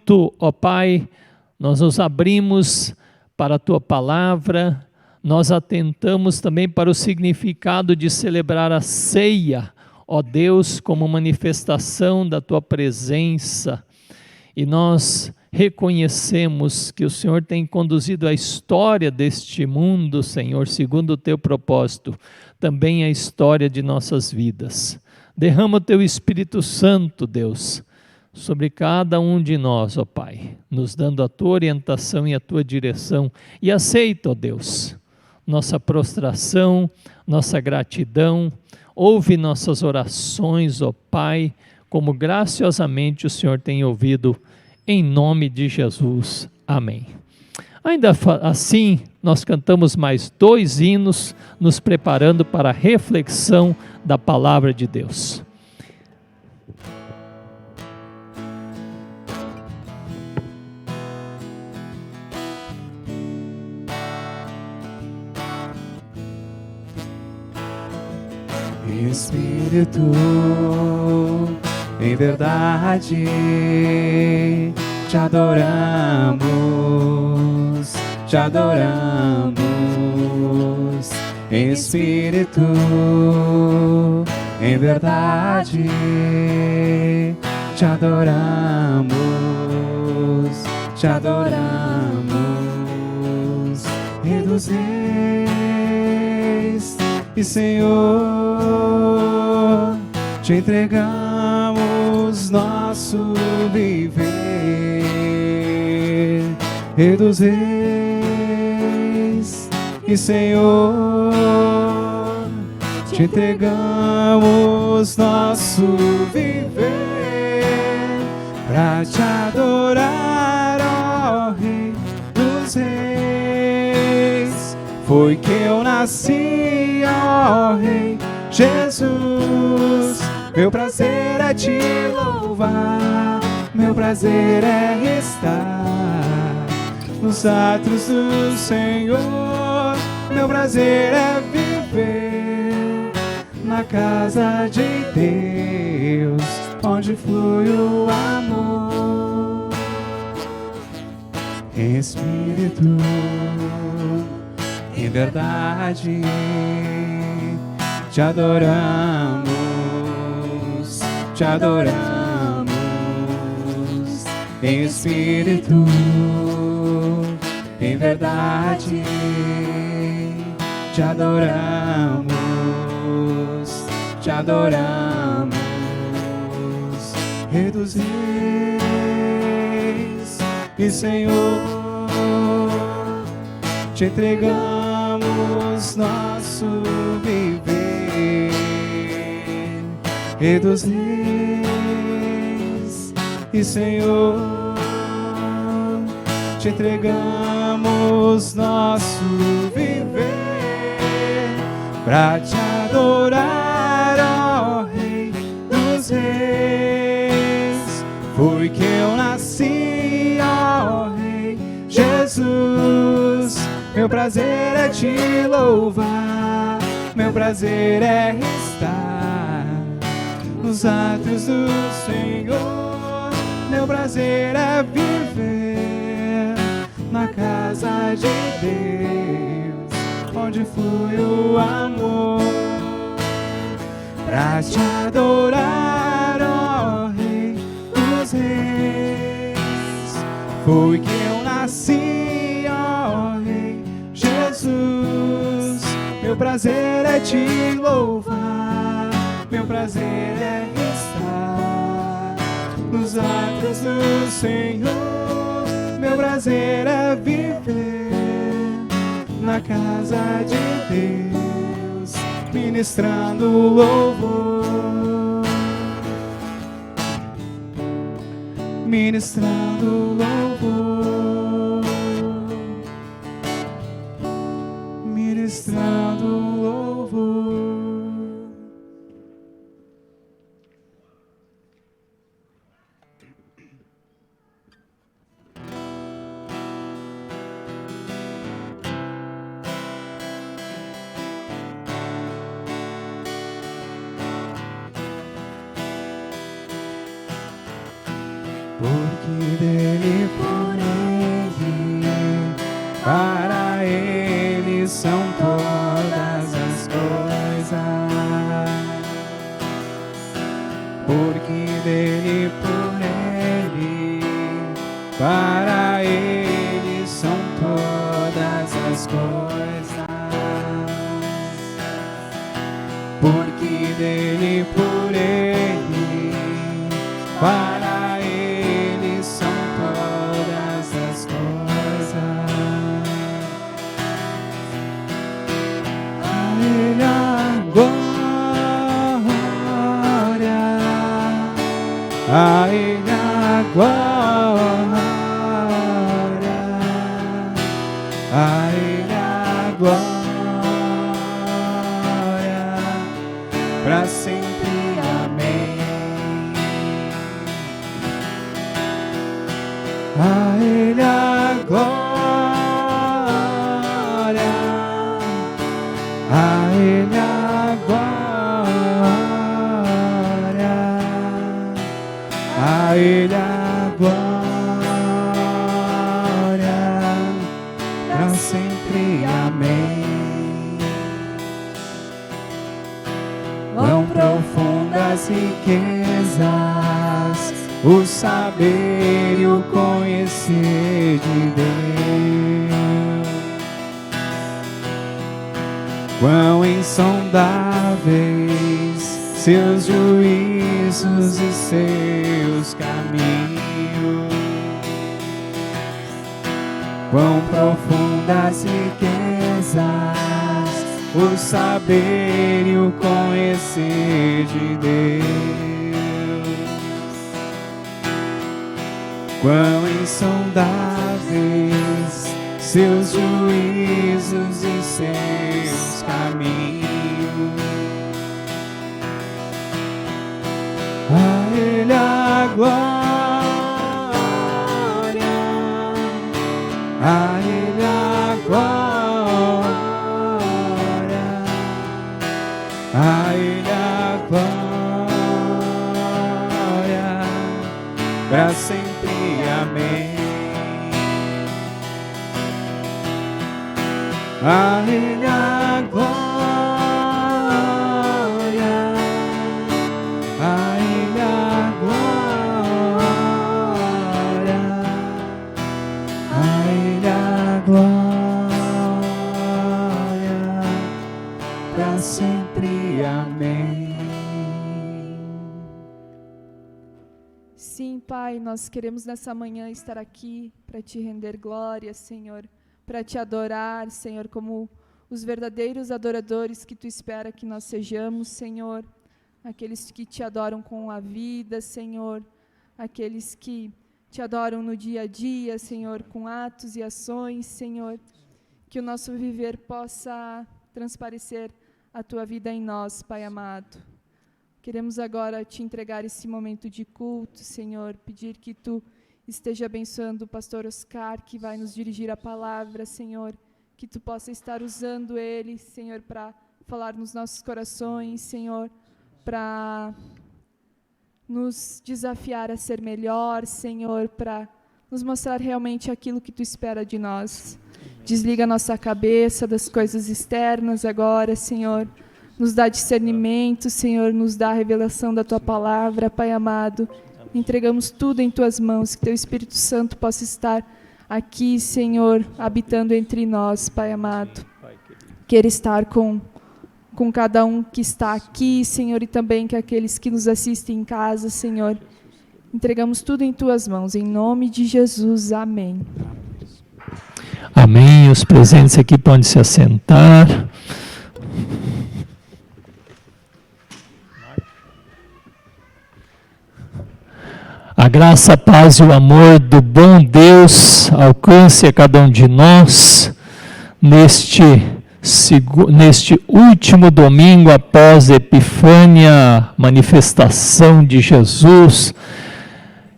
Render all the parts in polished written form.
culto, ó Pai, nós nos abrimos para a Tua palavra, nós atentamos também para o significado de celebrar a ceia, ó Deus, como manifestação da Tua presença, e nós reconhecemos que o Senhor tem conduzido a história deste mundo, Senhor, segundo o Teu propósito, também a história de nossas vidas. Derrama o Teu Espírito Santo, Deus, sobre cada um de nós, ó Pai, nos dando a Tua orientação e a Tua direção, e aceita, ó Deus, nossa prostração, nossa gratidão, ouve nossas orações, ó Pai, como graciosamente o Senhor tem ouvido, em nome de Jesus. Amém. Ainda assim, nós cantamos mais 2 hinos, nos preparando para a reflexão da palavra de Deus. Espírito, em verdade te adoramos, te adoramos. Espírito, em verdade te adoramos, te adoramos. Rei dos reis e Senhor, te entregamos nosso viver. Rei dos reis e Senhor, te entregamos nosso viver pra te adorar, ó Rei dos reis. Foi que eu nasci, ó Rei Jesus. Meu prazer é te louvar, meu prazer é estar nos atos do Senhor. Meu prazer é viver na casa de Deus, onde flui o amor. Espírito, em verdade te adoramos, te adoramos. Em Espírito, em verdade te adoramos, te adoramos. Rei dos reis e Senhor, te entregamos nosso viver. Rei dos reis e Senhor, te entregamos nosso viver pra te adorar, ó Rei dos reis. Foi que eu nasci, ó Rei Jesus. Meu prazer é te louvar, meu prazer é estar nos atos do Senhor. Meu prazer é viver na casa de Deus, onde flui o amor. Pra te adorar, ó Rei dos reis. Foi que eu nasci, ó Rei Jesus. Meu prazer é te louvar, meu prazer é estar nos atos do Senhor. Meu prazer é viver na casa de Deus, ministrando louvor, ministrando louvor, ministrando louvor. Porque dele para Ele são todas as coisas, porque dele, por Ele, para Ele são todas as coisas. A Ele a glória, a Ele a glória, a Ele a glória, para sempre, amém. A Ele a glória, a Ele a glória, a Ele a glória, para sempre, amém. Quão profundas riquezas, o saber e o conhecer de Deus, quão insondáveis seus juízos e seus caminhos, quão profundas riquezas, o saber e o conhecer de Deus, quão insondáveis seus juízos e seus caminhos. A Ele a glória, a Ele a glória, a Ele a glória, para sempre, amém. A Ele a glória, a Ele a glória, a Ele a glória, para sempre, amém. Sim, Pai, nós queremos nessa manhã estar aqui para Te render glória, Senhor, para Te adorar, Senhor, como os verdadeiros adoradores que Tu espera que nós sejamos, Senhor, aqueles que Te adoram com a vida, Senhor, aqueles que Te adoram no dia a dia, Senhor, com atos e ações, Senhor, que o nosso viver possa transparecer a Tua vida em nós, Pai amado. Queremos agora Te entregar esse momento de culto, Senhor, pedir que Tu esteja abençoando o pastor Oscar, que vai nos dirigir a palavra, Senhor, que Tu possa estar usando ele, Senhor, para falar nos nossos corações, Senhor, para nos desafiar a ser melhor, Senhor, para nos mostrar realmente aquilo que Tu espera de nós. Desliga a nossa cabeça das coisas externas agora, Senhor, nos dá discernimento, Senhor, nos dá a revelação da Tua palavra, Pai amado. Entregamos tudo em Tuas mãos, que Teu Espírito Santo possa estar aqui, Senhor, habitando entre nós, Pai amado. Queira estar com cada um que está aqui, Senhor, e também que aqueles que nos assistem em casa, Senhor. Entregamos tudo em Tuas mãos, em nome de Jesus, amém. Amém. Os presentes aqui podem se assentar. A graça, a paz e o amor do bom Deus alcance a cada um de nós neste último domingo após a Epifânia, manifestação de Jesus,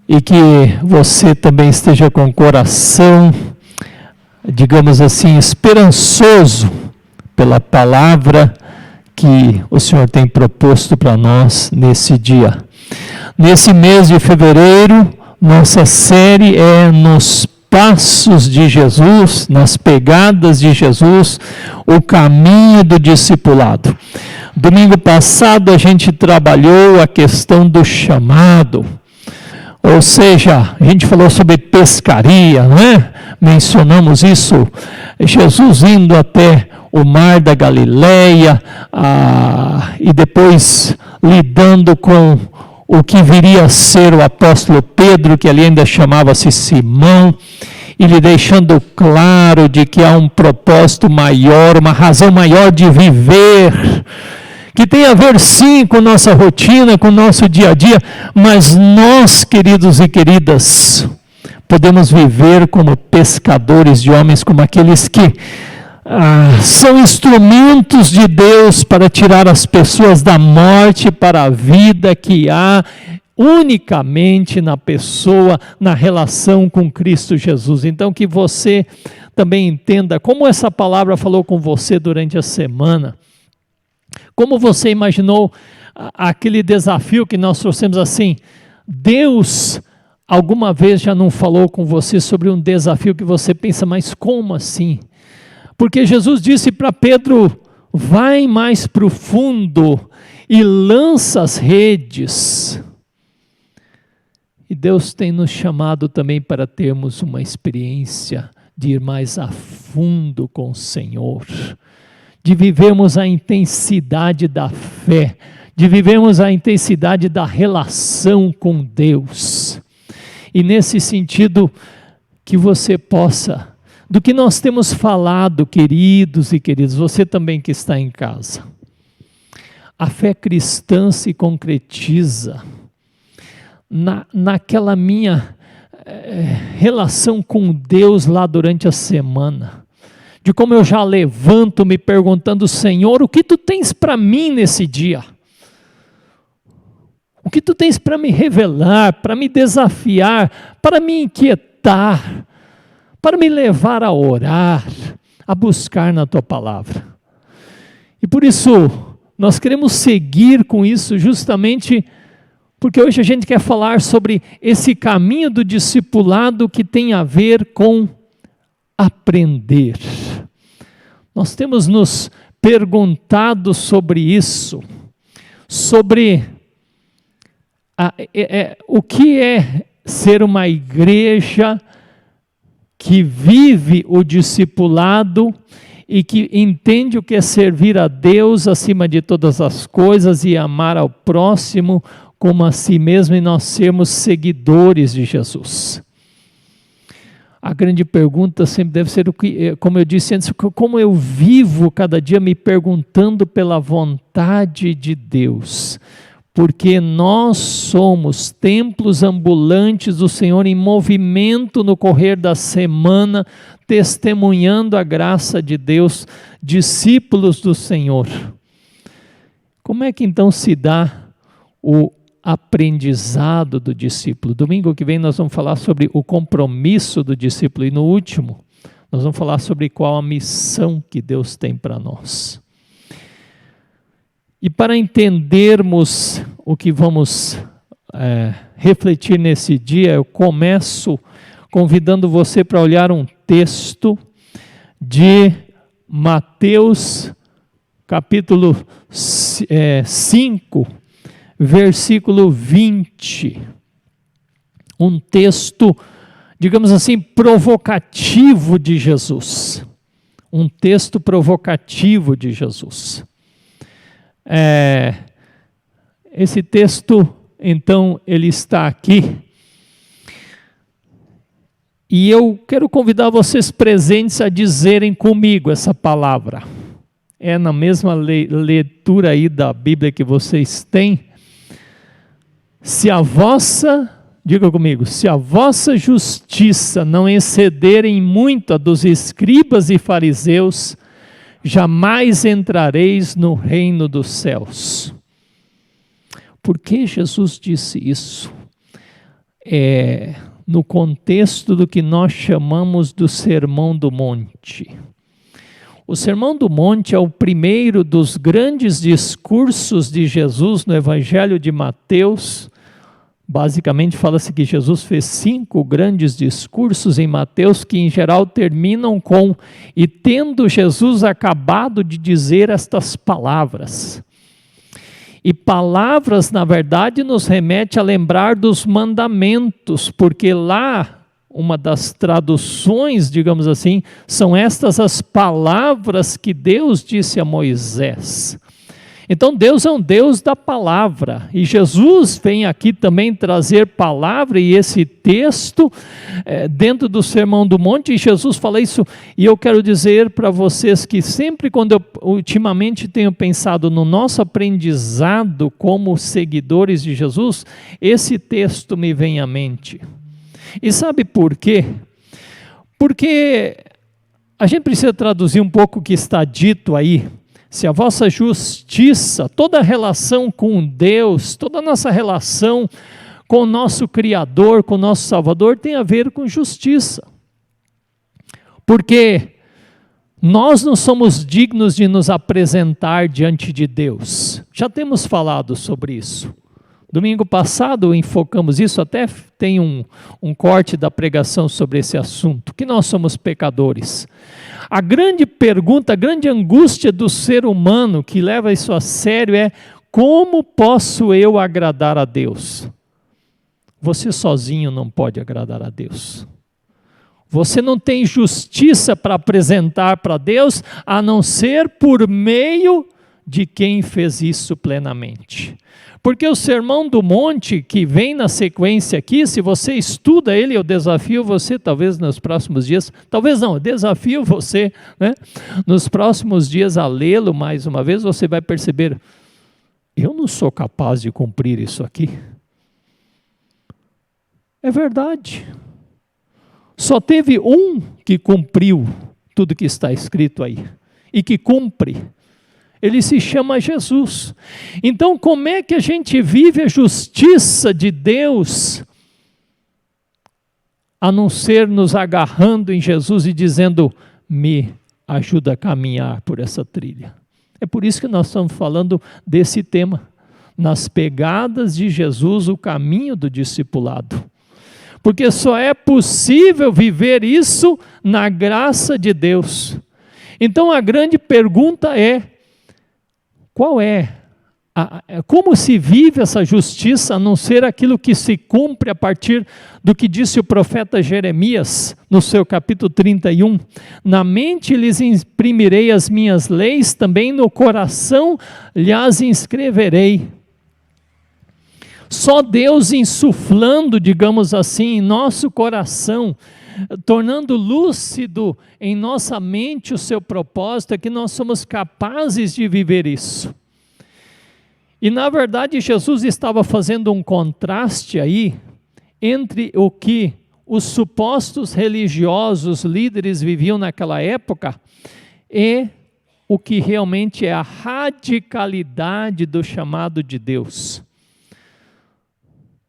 e que você também esteja com o coração, digamos assim, esperançoso pela palavra que o Senhor tem proposto para nós nesse dia. Nesse mês de fevereiro, nossa série é nos passos de Jesus, nas pegadas de Jesus, o caminho do discipulado. Domingo passado a gente trabalhou a questão do chamado, Ou seja, a gente falou sobre pescaria, não é? Mencionamos isso, Jesus indo até o mar da Galileia, e depois lidando com o que viria a ser o apóstolo Pedro, que ali ainda chamava-se Simão, e lhe deixando claro de que há um propósito maior, uma razão maior de viver, que tem a ver sim com nossa rotina, com o nosso dia a dia, mas nós, queridos e queridas, podemos viver como pescadores de homens, como aqueles que são instrumentos de Deus para tirar as pessoas da morte para a vida que há unicamente na pessoa, na relação com Cristo Jesus. Então que você também entenda como essa palavra falou com você durante a semana. Como você imaginou aquele desafio que nós trouxemos assim? Deus alguma vez já não falou com você sobre um desafio que você pensa, mas como assim? Porque Jesus disse para Pedro, vai mais para o fundo e lança as redes. E Deus tem nos chamado também para termos uma experiência de ir mais a fundo com o Senhor, de vivermos a intensidade da fé, de vivermos a intensidade da relação com Deus. E nesse sentido, que você possa, do que nós temos falado, queridos e queridas, você também que está em casa, a fé cristã se concretiza naquela minha relação com Deus lá durante a semana, de como eu já levanto me perguntando, Senhor, o que Tu tens para mim nesse dia? O que Tu tens para me revelar, para me desafiar, para me inquietar, para me levar a orar, a buscar na Tua palavra. E por isso, nós queremos seguir com isso justamente porque hoje a gente quer falar sobre esse caminho do discipulado que tem a ver com aprender. Nós temos nos perguntado sobre isso, sobre o que é ser uma igreja que vive o discipulado e que entende o que é servir a Deus acima de todas as coisas e amar ao próximo como a si mesmo, e nós sermos seguidores de Jesus. A grande pergunta sempre deve ser, como eu disse antes, como eu vivo cada dia me perguntando pela vontade de Deus, porque nós somos templos ambulantes do Senhor em movimento no correr da semana, testemunhando a graça de Deus, discípulos do Senhor. Como é que então se dá o aprendizado do discípulo? Domingo que vem nós vamos falar sobre o compromisso do discípulo e no último nós vamos falar sobre qual a missão que Deus tem para nós. E para entendermos o que vamos refletir nesse dia, eu começo convidando você para olhar um texto de Mateus capítulo 5, versículo 20, um texto, digamos assim, provocativo de Jesus, um texto provocativo de Jesus. Esse texto, então, ele está aqui, e eu quero convidar vocês presentes a dizerem comigo essa palavra. É na mesma leitura aí da Bíblia que vocês têm. Se a vossa, diga comigo, se a vossa justiça não exceder em muito a dos escribas e fariseus, jamais entrareis no reino dos céus. Por que Jesus disse isso? No contexto do que nós chamamos do Sermão do Monte. O Sermão do Monte é o primeiro dos grandes discursos de Jesus no Evangelho de Mateus. Basicamente fala-se que Jesus fez 5 grandes discursos em Mateus, que em geral terminam com: e tendo Jesus acabado de dizer estas palavras. E palavras, na verdade, nos remete a lembrar dos mandamentos, porque lá, uma das traduções, digamos assim, são estas as palavras que Deus disse a Moisés. Então Deus é um Deus da palavra, e Jesus vem aqui também trazer palavra, e esse texto dentro do Sermão do Monte, e Jesus fala isso, e eu quero dizer para vocês que sempre quando eu ultimamente tenho pensado no nosso aprendizado como seguidores de Jesus, esse texto me vem à mente. E sabe por quê? Porque a gente precisa traduzir um pouco o que está dito aí. Se a vossa justiça, toda a relação com Deus, toda a nossa relação com o nosso Criador, com o nosso Salvador, tem a ver com justiça. Porque nós não somos dignos de nos apresentar diante de Deus. Já temos falado sobre isso. Domingo passado enfocamos isso, até tem um corte da pregação sobre esse assunto, que nós somos pecadores. A grande pergunta, a grande angústia do ser humano que leva isso a sério é: como posso eu agradar a Deus? Você sozinho não pode agradar a Deus. Você não tem justiça para apresentar para Deus, a não ser por meio de quem fez isso plenamente. Porque o Sermão do Monte, que vem na sequência aqui, se você estuda ele, eu desafio você, talvez nos próximos dias, talvez não, eu desafio você, né, nos próximos dias a lê-lo mais uma vez, você vai perceber, eu não sou capaz de cumprir isso aqui. É verdade. Só teve um que cumpriu tudo que está escrito aí, e que cumpre. Ele se chama Jesus. Então, como é que a gente vive a justiça de Deus, a não ser nos agarrando em Jesus e dizendo: me ajuda a caminhar por essa trilha? É por isso que nós estamos falando desse tema, nas pegadas de Jesus, o caminho do discipulado. Porque só é possível viver isso na graça de Deus. Então, a grande pergunta é: como se vive essa justiça, a não ser aquilo que se cumpre a partir do que disse o profeta Jeremias, no seu capítulo 31, na mente lhes imprimirei as minhas leis, também no coração lhes inscreverei. Só Deus insuflando, digamos assim, em nosso coração, tornando lúcido em nossa mente o seu propósito, é que nós somos capazes de viver isso. E na verdade Jesus estava fazendo um contraste aí, entre o que os supostos religiosos líderes viviam naquela época, e o que realmente é a radicalidade do chamado de Deus.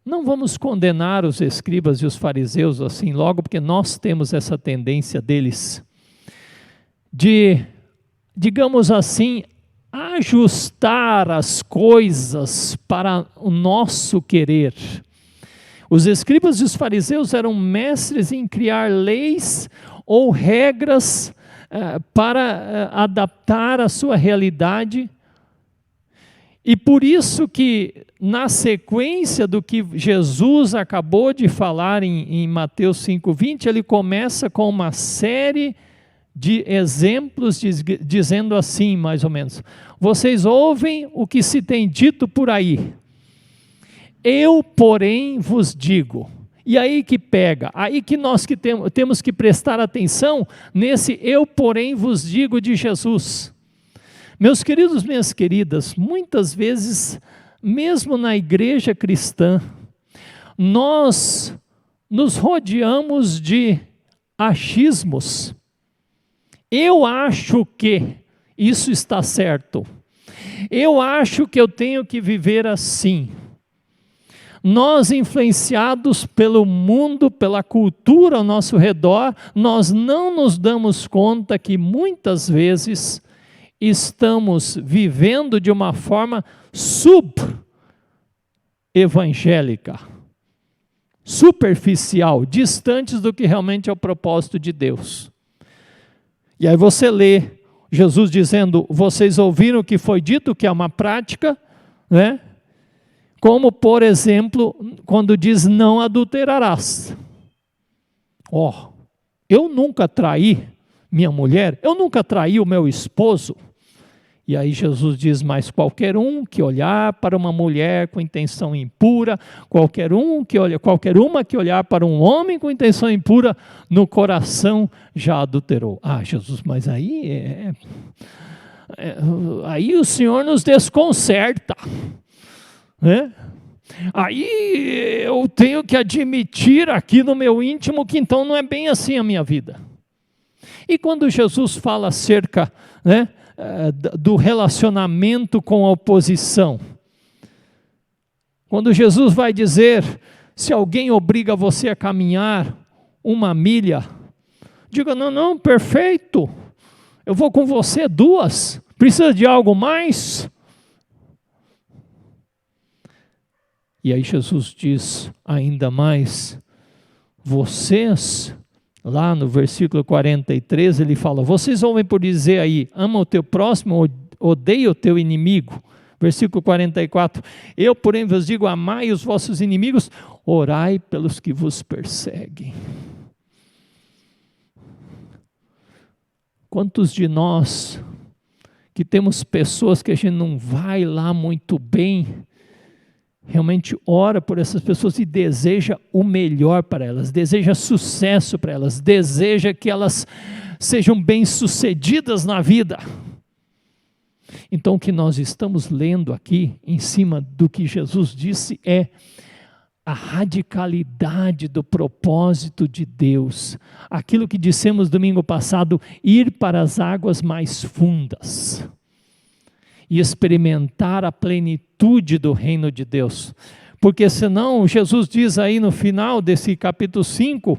Não vamos condenar os escribas e os fariseus assim logo, porque nós temos essa tendência deles de, digamos assim, ajustar as coisas para o nosso querer. Os escribas e os fariseus eram mestres em criar leis ou regras para adaptar a sua realidade. E por isso que, na sequência do que Jesus acabou de falar em Mateus 5,20, ele começa com uma série de exemplos, dizendo assim, mais ou menos: vocês ouvem o que se tem dito por aí, eu, porém, vos digo. E aí que pega, aí que nós temos que prestar atenção nesse eu, porém, vos digo de Jesus. Meus queridos, minhas queridas, muitas vezes, mesmo na igreja cristã, nós nos rodeamos de achismos. Eu acho que isso está certo. Eu acho que eu tenho que viver assim. Nós, influenciados pelo mundo, pela cultura ao nosso redor, nós não nos damos conta que muitas vezes estamos vivendo de uma forma sub-evangélica, superficial, distantes do que realmente é o propósito de Deus. E aí você lê Jesus dizendo: vocês ouviram o que foi dito, que é uma prática né? Como, por exemplo, quando diz não adulterarás. Eu nunca traí minha mulher, eu nunca traí o meu esposo. E aí Jesus diz, mas qualquer um que olhar para uma mulher com intenção impura, qualquer uma que olhar para um homem com intenção impura, no coração já adulterou. Jesus, mas aí aí o Senhor nos desconcerta, né? Aí eu tenho que admitir aqui no meu íntimo que então não é bem assim a minha vida. E quando Jesus fala acerca, né, do relacionamento com a oposição, quando Jesus vai dizer, se alguém obriga você a caminhar 1 milha, diga, não, perfeito, eu vou com você 2, precisa de algo mais? E aí Jesus diz ainda mais, vocês, lá no versículo 43, ele fala, vocês ouvem por dizer aí, ama o teu próximo, odeia o teu inimigo. Versículo 44, eu porém vos digo, amai os vossos inimigos, orai pelos que vos perseguem. Quantos de nós, que temos pessoas que a gente não vai lá muito bem, realmente ora por essas pessoas e deseja o melhor para elas, deseja sucesso para elas, deseja que elas sejam bem-sucedidas na vida. Então o que nós estamos lendo aqui, em cima do que Jesus disse, é a radicalidade do propósito de Deus. Aquilo que dissemos domingo passado, ir para as águas mais fundas e experimentar a plenitude do reino de Deus. Porque senão, Jesus diz aí no final desse capítulo 5,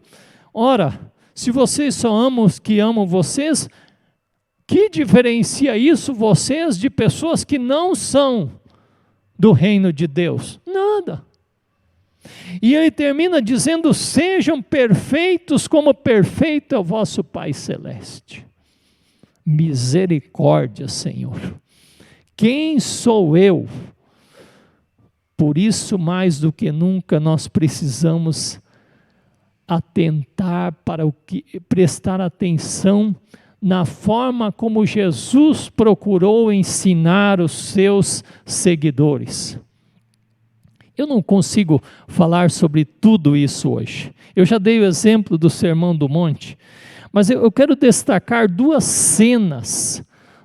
ora, se vocês só amam os que amam vocês, que diferencia isso vocês de pessoas que não são do reino de Deus? Nada. E ele termina dizendo, sejam perfeitos como perfeito é o vosso Pai Celeste. Misericórdia, Senhor. Quem sou eu? Por isso, mais do que nunca, nós precisamos atentar para prestar atenção na forma como Jesus procurou ensinar os seus seguidores. Eu não consigo falar sobre tudo isso hoje. Eu já dei o exemplo do Sermão do Monte, mas eu quero destacar 2 cenas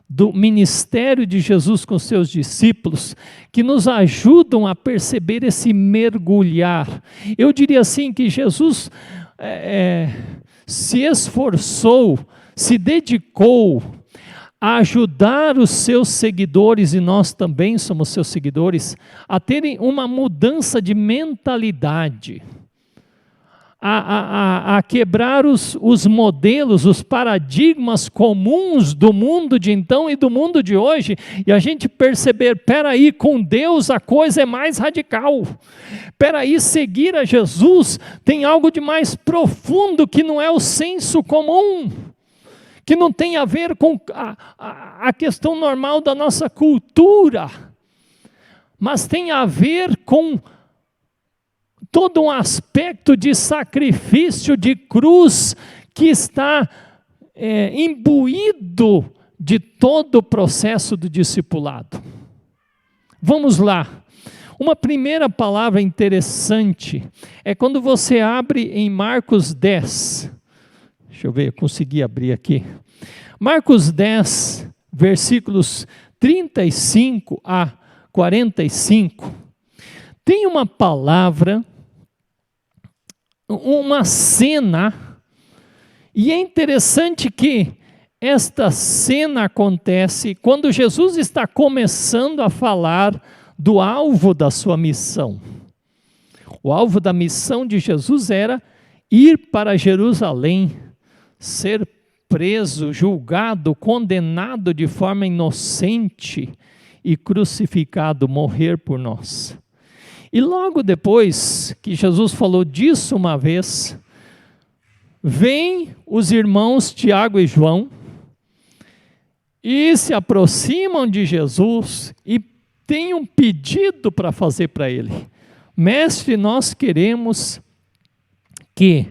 do ministério de Jesus com seus discípulos, que nos ajudam a perceber esse mergulhar. Eu diria assim que Jesus se esforçou, se dedicou a ajudar os seus seguidores, e nós também somos seus seguidores, a terem uma mudança de mentalidade, a quebrar os modelos, os paradigmas comuns do mundo de então e do mundo de hoje, e a gente perceber, peraí, com Deus a coisa é mais radical, peraí, seguir a Jesus tem algo de mais profundo que não é o senso comum, que não tem a ver com a questão normal da nossa cultura, mas tem a ver com todo um aspecto de sacrifício, de cruz, que está imbuído de todo o processo do discipulado. Vamos lá. Uma primeira palavra interessante é quando você abre em Marcos 10. Deixa eu ver, eu consegui abrir aqui. Marcos 10, versículos 35 a 45. Tem uma palavra, uma cena, e é interessante que esta cena acontece quando Jesus está começando a falar do alvo da sua missão. O alvo da missão de Jesus era ir para Jerusalém, ser preso, julgado, condenado de forma inocente e crucificado, morrer por nós. E logo depois que Jesus falou disso uma vez, vêm os irmãos Tiago e João e se aproximam de Jesus e tem um pedido para fazer para ele. Mestre, nós queremos que,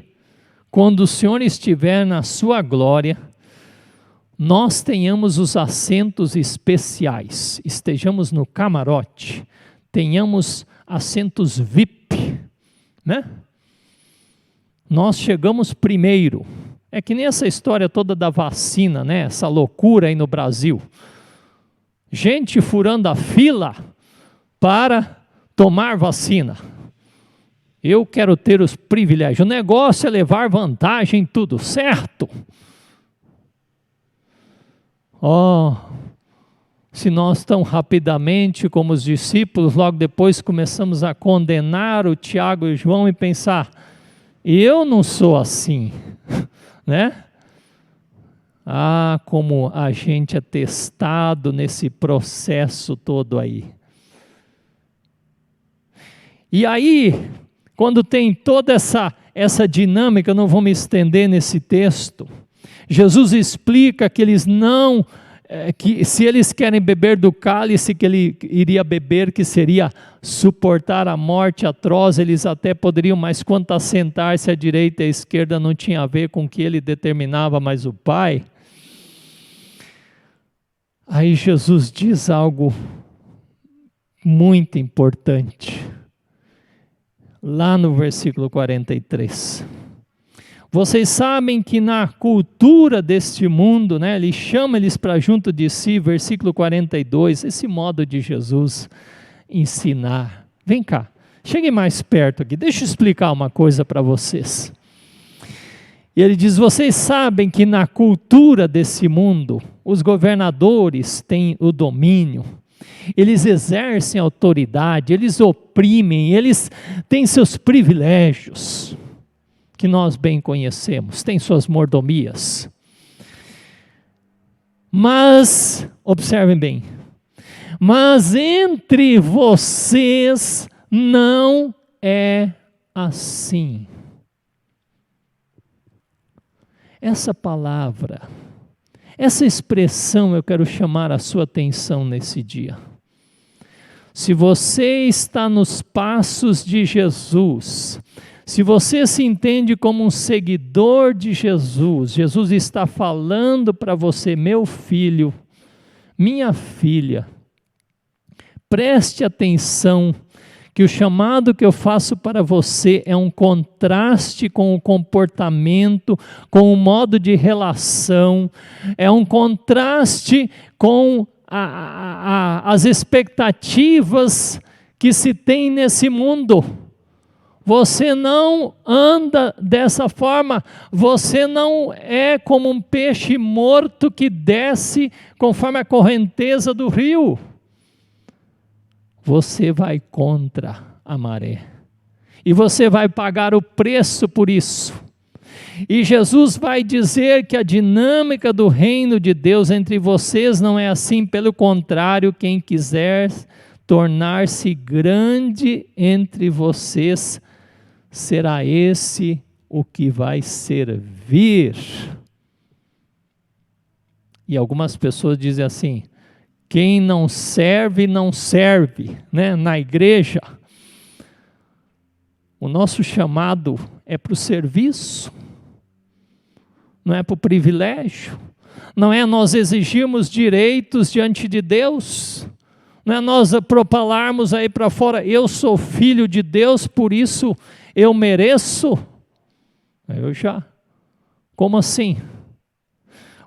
quando o Senhor estiver na sua glória, nós tenhamos os assentos especiais, estejamos no camarote, tenhamos assentos VIP, né? Nós chegamos primeiro. É que nem essa história toda da vacina, né? Essa loucura aí no Brasil. Gente furando a fila para tomar vacina. Eu quero ter os privilégios. O negócio é levar vantagem em tudo, certo? Se nós tão rapidamente, como os discípulos, logo depois começamos a condenar o Tiago e o João e pensar, eu não sou assim, né? Como a gente é testado nesse processo todo aí. E aí, quando tem toda essa dinâmica, eu não vou me estender nesse texto, Jesus explica que eles não, que se eles querem beber do cálice que ele iria beber, que seria suportar a morte atroz, eles até poderiam, mas quanto a sentar-se à direita e à esquerda não tinha a ver com o que ele determinava, mas o Pai. Aí Jesus diz algo muito importante, lá no versículo 43. Vocês sabem que na cultura deste mundo, né, ele chama eles para junto de si, versículo 42, esse modo de Jesus ensinar. Vem cá, chegue mais perto aqui, deixa eu explicar uma coisa para vocês. E ele diz, vocês sabem que na cultura desse mundo, os governadores têm o domínio, eles exercem autoridade, eles oprimem, eles têm seus privilégios, que nós bem conhecemos, têm suas mordomias. Mas, observem bem, mas entre vocês não é assim. Essa palavra, essa expressão eu quero chamar a sua atenção nesse dia. Se você está nos passos de Jesus, se você se entende como um seguidor de Jesus, Jesus está falando para você, meu filho, minha filha, preste atenção que o chamado que eu faço para você é um contraste com o comportamento, com o modo de relação, é um contraste com as expectativas que se tem nesse mundo. Você não anda dessa forma, você não é como um peixe morto que desce conforme a correnteza do rio. Você vai contra a maré. E você vai pagar o preço por isso. E Jesus vai dizer que a dinâmica do reino de Deus entre vocês não é assim, pelo contrário, quem quiser tornar-se grande entre vocês, será esse o que vai servir. E algumas pessoas dizem assim, quem não serve, não serve, né? Na igreja, o nosso chamado é para o serviço, não é para o privilégio, não é nós exigirmos direitos diante de Deus, não é nós propalarmos aí para fora, eu sou filho de Deus, por isso eu mereço. Como assim?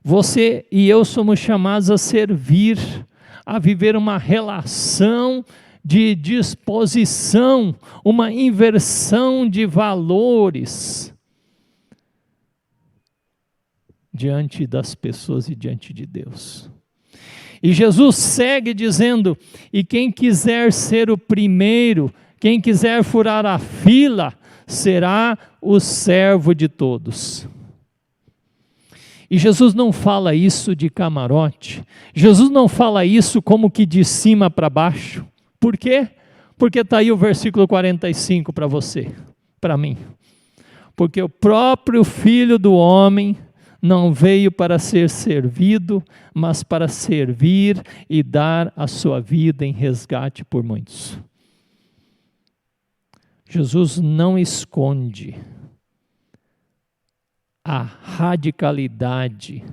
Você e eu somos chamados a servir, a viver uma relação de disposição, uma inversão de valores diante das pessoas e diante de Deus. E Jesus segue dizendo, e quem quiser ser o primeiro, quem quiser furar a fila, será o servo de todos. E Jesus não fala isso de camarote, Jesus não fala isso como que de cima para baixo. Por quê? Porque está aí o versículo 45 para você, para mim. Porque o próprio Filho do Homem não veio para ser servido, mas para servir e dar a sua vida em resgate por muitos. Jesus não esconde a radicalidade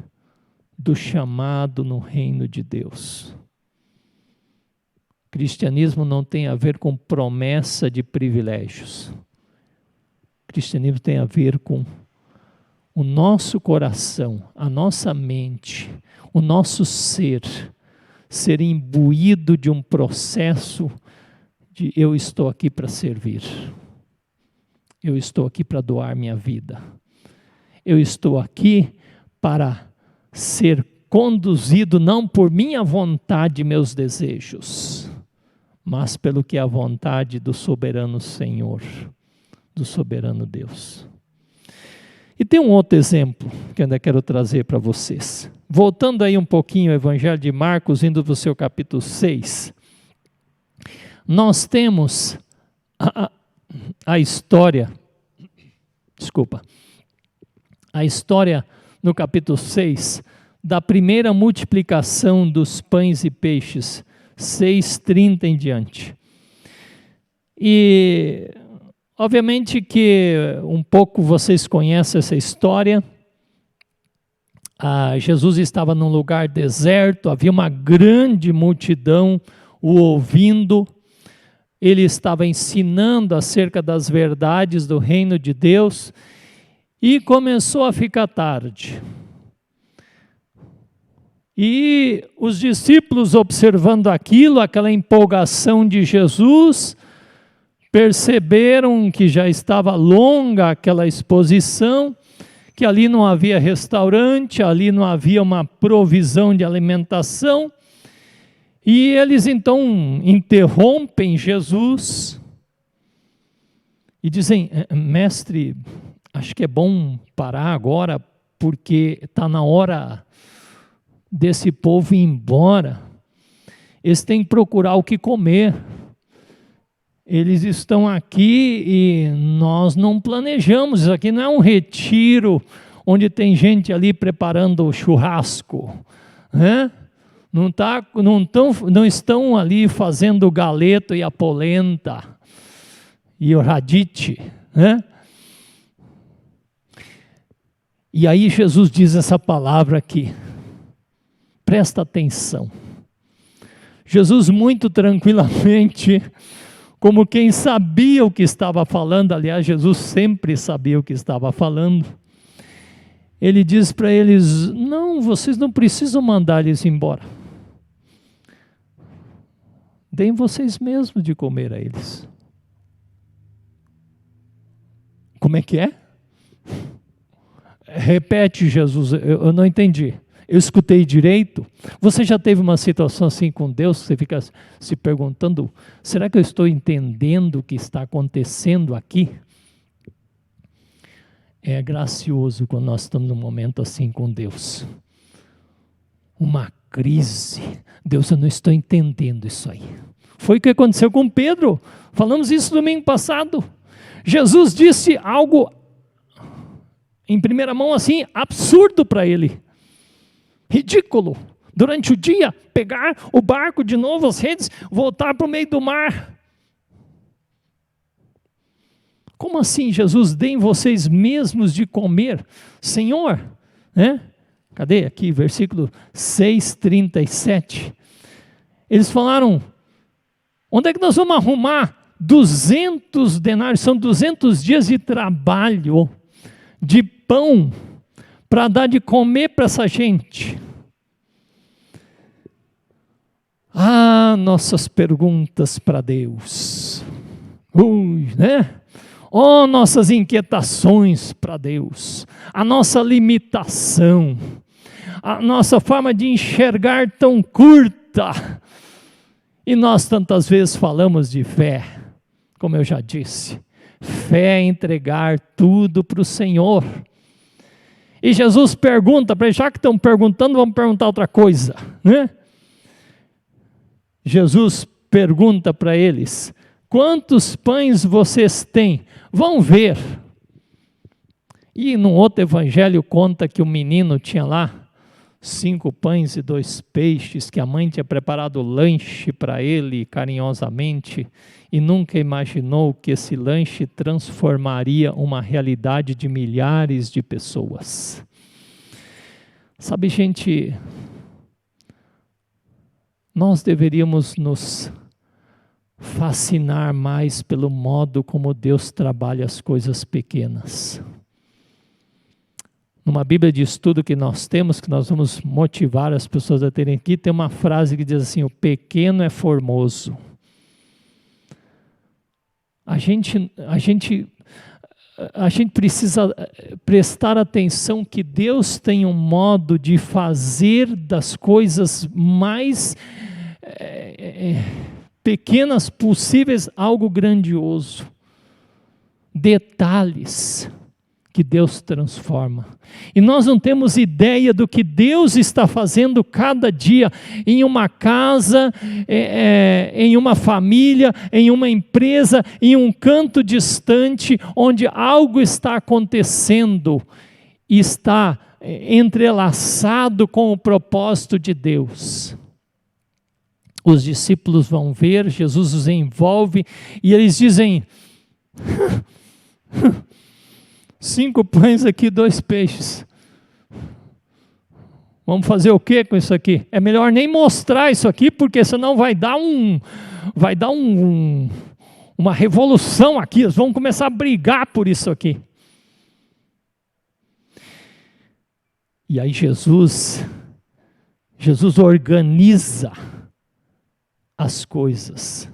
do chamado no reino de Deus. Cristianismo não tem a ver com promessa de privilégios. Cristianismo tem a ver com o nosso coração, a nossa mente, o nosso ser imbuído de um processo de eu estou aqui para servir. Eu estou aqui para doar minha vida. Eu estou aqui para ser conduzido não por minha vontade e meus desejos, mas pelo que é a vontade do soberano Senhor, do soberano Deus. E tem um outro exemplo que eu ainda quero trazer para vocês. Voltando aí um pouquinho ao Evangelho de Marcos, indo para o seu capítulo 6, nós temos a história no capítulo 6, da primeira multiplicação dos pães e peixes, 6:30 em diante. E, obviamente que um pouco vocês conhecem essa história. Jesus estava num lugar deserto, havia uma grande multidão o ouvindo. Ele estava ensinando acerca das verdades do reino de Deus e começou a ficar tarde. E os discípulos, observando aquilo, aquela empolgação de Jesus, perceberam que já estava longa aquela exposição, que ali não havia restaurante, ali não havia uma provisão de alimentação. E eles então interrompem Jesus e dizem: mestre, acho que é bom parar agora, porque está na hora desse povo ir embora. Eles têm que procurar o que comer. Eles estão aqui e nós não planejamos. Isso aqui não é um retiro onde tem gente ali preparando churrasco, né? Não estão ali fazendo o galeto e a polenta e o radite, né? E aí Jesus diz essa palavra aqui, presta atenção. Jesus muito tranquilamente, como quem sabia o que estava falando, aliás, Jesus sempre sabia o que estava falando, ele diz para eles: não, vocês não precisam mandar eles embora. Deem vocês mesmos de comer a eles. Como é que é? Repete, Jesus, eu não entendi. Eu escutei direito? Você já teve uma situação assim com Deus, você fica se perguntando, será que eu estou entendendo o que está acontecendo aqui? É gracioso quando nós estamos num momento assim com Deus. Uma crise. Deus, eu não estou entendendo isso aí. Foi o que aconteceu com Pedro. Falamos isso domingo passado. Jesus disse algo em primeira mão assim, absurdo para ele. Ridículo. Durante o dia, pegar o barco de novo, as redes, voltar para o meio do mar. Como assim, Jesus? Deem vocês mesmos de comer. Senhor, né? Cadê? Aqui, versículo 6:37. Eles falaram: onde é que nós vamos arrumar 200 denários? São 200 dias de trabalho, de pão, para dar de comer para essa gente. Nossas perguntas para Deus. Né? Nossas inquietações para Deus. A nossa limitação. A nossa forma de enxergar tão curta. E nós tantas vezes falamos de fé, como eu já disse. Fé é entregar tudo para o Senhor. E Jesus pergunta, já que estão perguntando, vamos perguntar outra coisa, né? Jesus pergunta para eles: quantos pães vocês têm? Vão ver. E num outro evangelho conta que o menino tinha lá 5 pães e 2 peixes, que a mãe tinha preparado lanche para ele carinhosamente, e nunca imaginou que esse lanche transformaria uma realidade de milhares de pessoas. Sabe, gente, nós deveríamos nos fascinar mais pelo modo como Deus trabalha as coisas pequenas. Numa Bíblia de estudo que nós temos, que nós vamos motivar as pessoas a terem aqui, tem uma frase que diz assim: o pequeno é formoso. A gente precisa prestar atenção que Deus tem um modo de fazer das coisas mais pequenas possíveis algo grandioso. Detalhes que Deus transforma. E nós não temos ideia do que Deus está fazendo cada dia em uma casa, em uma família, em uma empresa, em um canto distante, onde algo está acontecendo e está entrelaçado com o propósito de Deus. Os discípulos vão ver, Jesus os envolve e eles dizem: 5 pães aqui, 2 peixes. Vamos fazer o que com isso aqui? É melhor nem mostrar isso aqui, porque senão vai dar uma revolução aqui. Eles vão começar a brigar por isso aqui. E aí Jesus organiza as coisas.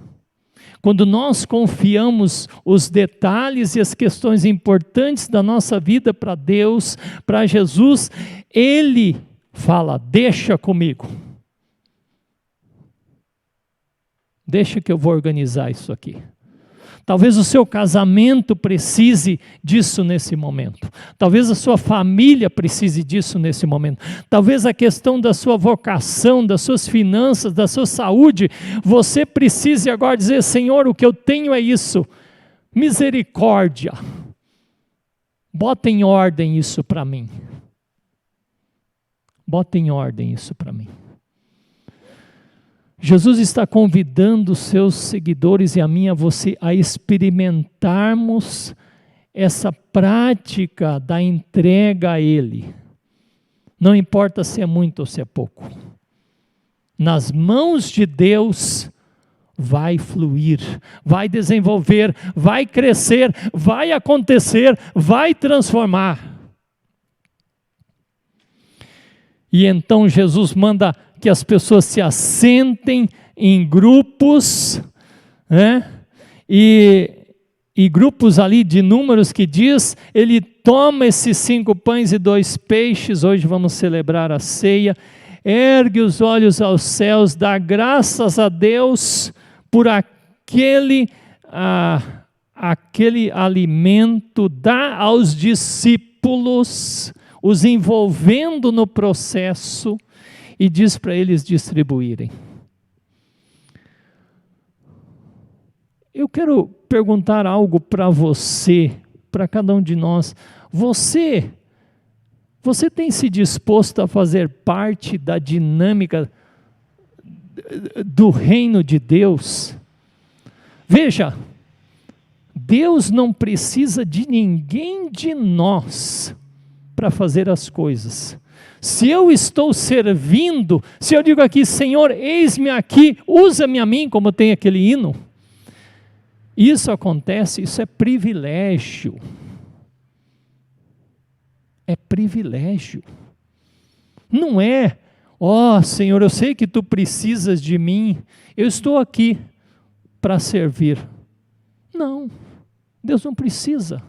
Quando nós confiamos os detalhes e as questões importantes da nossa vida para Deus, para Jesus, Ele fala: deixa comigo. Deixa que eu vou organizar isso aqui. Talvez o seu casamento precise disso nesse momento. Talvez a sua família precise disso nesse momento. Talvez a questão da sua vocação, das suas finanças, da sua saúde, você precise agora dizer: Senhor, o que eu tenho é isso. Misericórdia. Bota em ordem isso para mim. Bota em ordem isso para mim. Jesus está convidando os seus seguidores e a mim, a você, a experimentarmos essa prática da entrega a Ele. Não importa se é muito ou se é pouco. Nas mãos de Deus vai fluir, vai desenvolver, vai crescer, vai acontecer, vai transformar. E então Jesus manda que as pessoas se assentem em grupos, né? E grupos ali de números que diz, ele toma esses 5 pães e 2 peixes, hoje vamos celebrar a ceia, ergue os olhos aos céus, dá graças a Deus por aquele alimento, dá aos discípulos, os envolvendo no processo, e diz para eles distribuírem. Eu quero perguntar algo para você, para cada um de nós. Você tem se disposto a fazer parte da dinâmica do reino de Deus? Veja, Deus não precisa de ninguém de nós para fazer as coisas. Se eu estou servindo, se eu digo aqui: Senhor, eis-me aqui, usa-me a mim, como tem aquele hino, isso acontece, isso é privilégio. É privilégio. Não é: ó Senhor, eu sei que tu precisas de mim, eu estou aqui para servir. Não, Deus não precisa.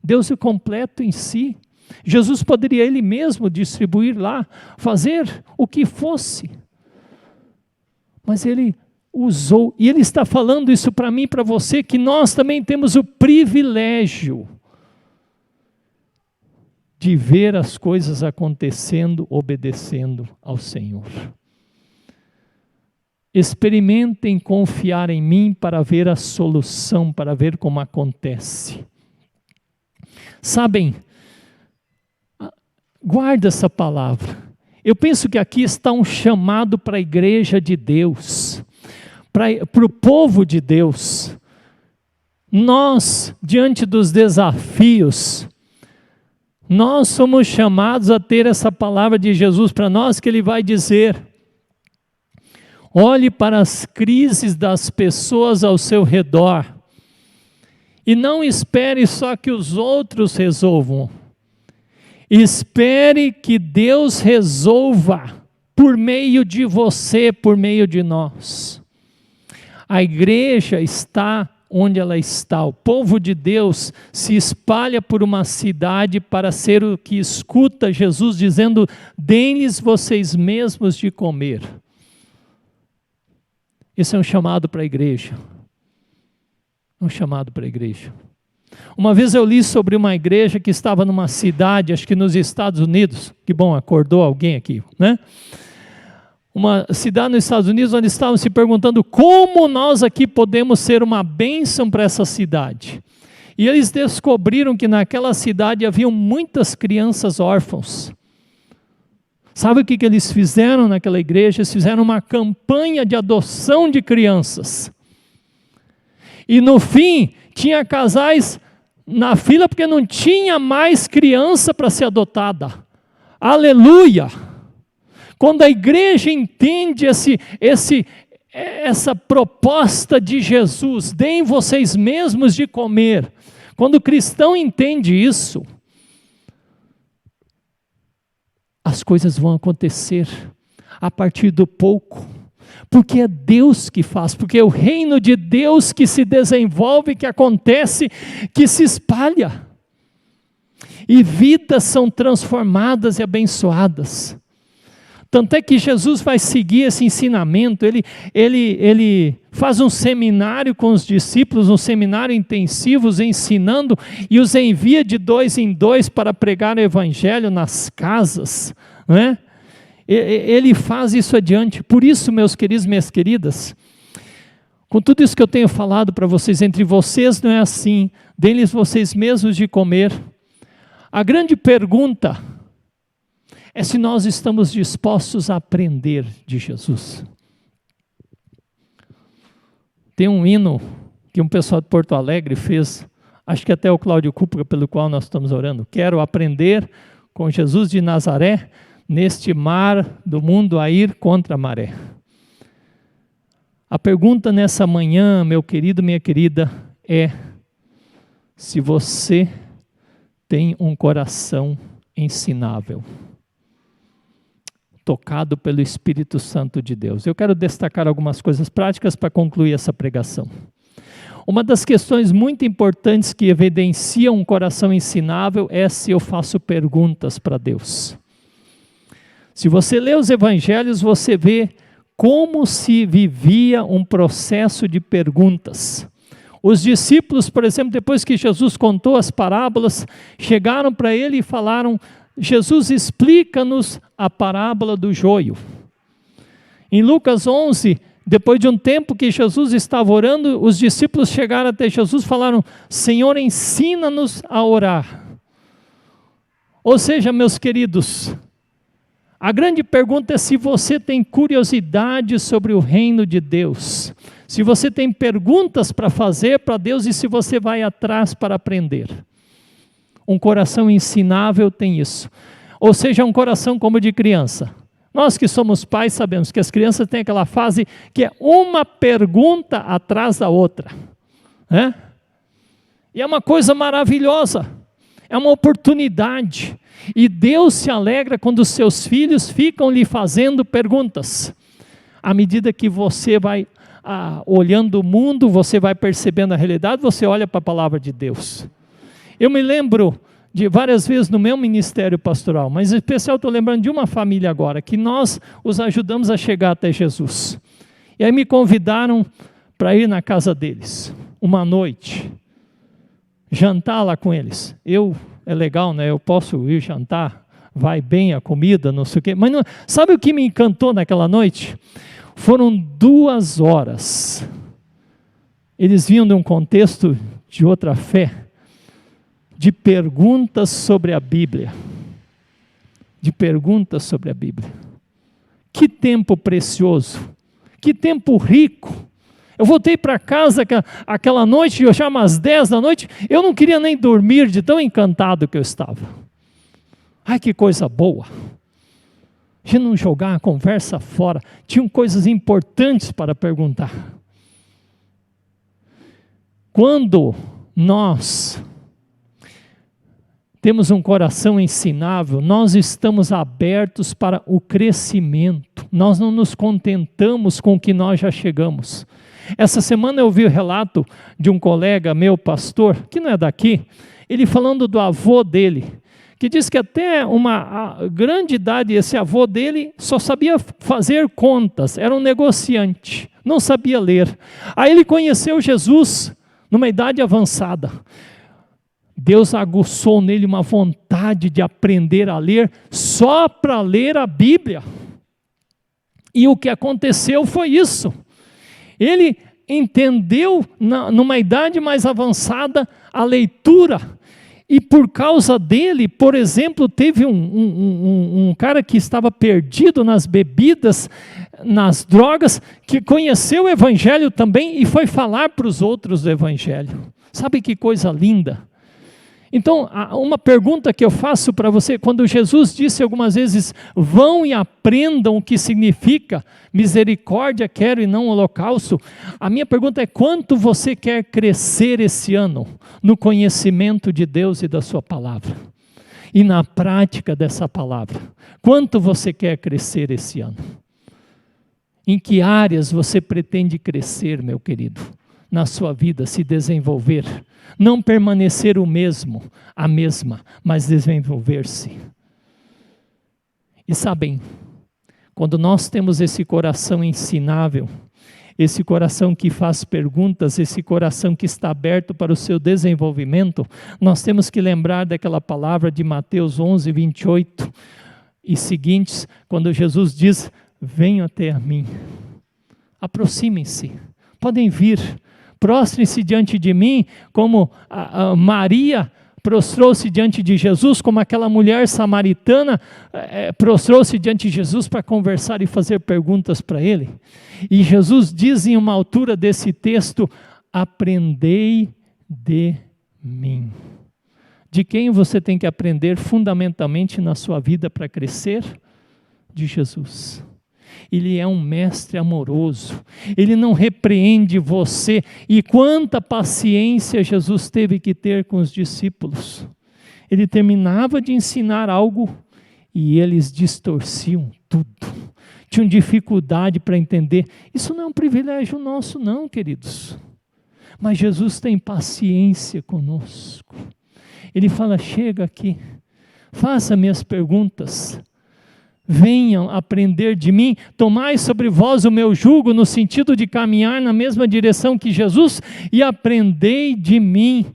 Deus é completo em si. Jesus poderia Ele mesmo distribuir lá, fazer o que fosse. Mas Ele usou, e Ele está falando isso para mim e para você, que nós também temos o privilégio de ver as coisas acontecendo, obedecendo ao Senhor. Experimentem confiar em mim para ver a solução, para ver como acontece. Sabem, Guarda essa palavra. Eu penso que aqui está um chamado para a igreja de Deus, para o povo de Deus. Nós, diante dos desafios, nós somos chamados a ter essa palavra de Jesus para nós, que Ele vai dizer: olhe para as crises das pessoas ao seu redor, e não espere só que os outros resolvam. Espere que Deus resolva por meio de você, por meio de nós. A igreja está onde ela está. O povo de Deus se espalha por uma cidade para ser o que escuta Jesus dizendo: deem-lhes vocês mesmos de comer. Esse é um chamado para a igreja. Um chamado para a igreja. Uma vez eu li sobre uma igreja que estava numa cidade, acho que nos Estados Unidos. Que bom, acordou alguém aqui, né? Uma cidade nos Estados Unidos onde estavam se perguntando como nós aqui podemos ser uma bênção para essa cidade. E eles descobriram que naquela cidade haviam muitas crianças órfãos. Sabe o que eles fizeram naquela igreja? Eles fizeram uma campanha de adoção de crianças. E no fim, tinha casais na fila porque não tinha mais criança para ser adotada. Aleluia! Quando a igreja entende essa proposta de Jesus, deem vocês mesmos de comer. Quando o cristão entende isso, as coisas vão acontecer a partir do pouco. Porque é Deus que faz, porque é o reino de Deus que se desenvolve, que acontece, que se espalha. E vidas são transformadas e abençoadas. Tanto é que Jesus vai seguir esse ensinamento, ele faz um seminário com os discípulos, um seminário intensivo, ensinando, e os envia de 2 em 2 para pregar o evangelho nas casas, não é? Ele faz isso adiante. Por isso, meus queridos, minhas queridas, com tudo isso que eu tenho falado para vocês, entre vocês não é assim, deem-lhes vocês mesmos de comer. A grande pergunta é se nós estamos dispostos a aprender de Jesus. Tem um hino que um pessoal de Porto Alegre fez, acho que até o Cláudio Cúpula, pelo qual nós estamos orando. Quero aprender com Jesus de Nazaré, neste mar do mundo a ir contra a maré. A pergunta nessa manhã, meu querido, minha querida, é se você tem um coração ensinável, tocado pelo Espírito Santo de Deus. Eu quero destacar algumas coisas práticas para concluir essa pregação. Uma das questões muito importantes que evidenciam um coração ensinável é se eu faço perguntas para Deus. Se você lê os evangelhos, você vê como se vivia um processo de perguntas. Os discípulos, por exemplo, depois que Jesus contou as parábolas, chegaram para ele e falaram: Jesus, explica-nos a parábola do joio. Em Lucas 11, depois de um tempo que Jesus estava orando, os discípulos chegaram até Jesus e falaram: Senhor, ensina-nos a orar. Ou seja, meus queridos, a grande pergunta é se você tem curiosidade sobre o reino de Deus, se você tem perguntas para fazer para Deus e se você vai atrás para aprender. Um coração ensinável tem isso, ou seja, um coração como de criança. Nós que somos pais sabemos que as crianças têm aquela fase que é uma pergunta atrás da outra, né? E é uma coisa maravilhosa, é uma oportunidade. E Deus se alegra quando os seus filhos ficam lhe fazendo perguntas. À medida que você vai olhando o mundo, você vai percebendo a realidade, você olha para a palavra de Deus. Eu me lembro de várias vezes no meu ministério pastoral, mas em especial estou lembrando de uma família agora, que nós os ajudamos a chegar até Jesus. E aí me convidaram para ir na casa deles, uma noite, jantar lá com eles. É legal, né? Eu posso ir jantar, vai bem a comida, não sei o quê. Mas não, sabe o que me encantou naquela noite? Foram 2 horas. Eles vinham de um contexto de outra fé, de perguntas sobre a Bíblia. de perguntas sobre a Bíblia. Que tempo precioso, que tempo rico. Eu voltei para casa aquela noite, já umas 10 da noite, eu não queria nem dormir de tão encantado que eu estava. Ai, que coisa boa. A gente não jogar a conversa fora, tinham coisas importantes para perguntar. Quando nós temos um coração ensinável, nós estamos abertos para o crescimento, nós não nos contentamos com o que nós já chegamos. Essa semana eu ouvi o relato de um colega meu, pastor, que não é daqui, ele falando do avô dele, que diz que até uma grande idade, esse avô dele só sabia fazer contas, era um negociante, não sabia ler. Aí ele conheceu Jesus numa idade avançada. Deus aguçou nele uma vontade de aprender a ler, só para ler a Bíblia. E o que aconteceu foi isso. Ele entendeu, numa idade mais avançada, a leitura. E por causa dele, por exemplo, teve um cara que estava perdido nas bebidas, nas drogas, que conheceu o Evangelho também e foi falar para os outros do Evangelho. Sabe que coisa linda? Então, uma pergunta que eu faço para você, quando Jesus disse algumas vezes, vão e aprendam o que significa misericórdia quero e não holocausto, a minha pergunta é, quanto você quer crescer esse ano no conhecimento de Deus e da sua palavra? E na prática dessa palavra? Quanto você quer crescer esse ano? Em que áreas você pretende crescer, meu querido? Na sua vida, se desenvolver, não permanecer o mesmo, a mesma, mas desenvolver-se. E sabem, quando nós temos esse coração ensinável, esse coração que faz perguntas, esse coração que está aberto para o seu desenvolvimento, nós temos que lembrar daquela palavra de Mateus 11, 28 e seguintes, quando Jesus diz, venham até a mim, aproximem-se, podem vir, prostrem-se diante de mim, como a Maria prostrou-se diante de Jesus, como aquela mulher samaritana prostrou-se diante de Jesus para conversar e fazer perguntas para ele. E Jesus diz em uma altura desse texto, aprendei de mim. De quem você tem que aprender fundamentalmente na sua vida para crescer? De Jesus. Ele é um mestre amoroso, ele não repreende você. E quanta paciência Jesus teve que ter com os discípulos. Ele terminava de ensinar algo e eles distorciam tudo. Tinham dificuldade para entender. Isso não é um privilégio nosso não, queridos. Mas Jesus tem paciência conosco. Ele fala, chega aqui, faça minhas perguntas. Venham aprender de mim, tomai sobre vós o meu jugo, no sentido de caminhar na mesma direção que Jesus, e aprendei de mim,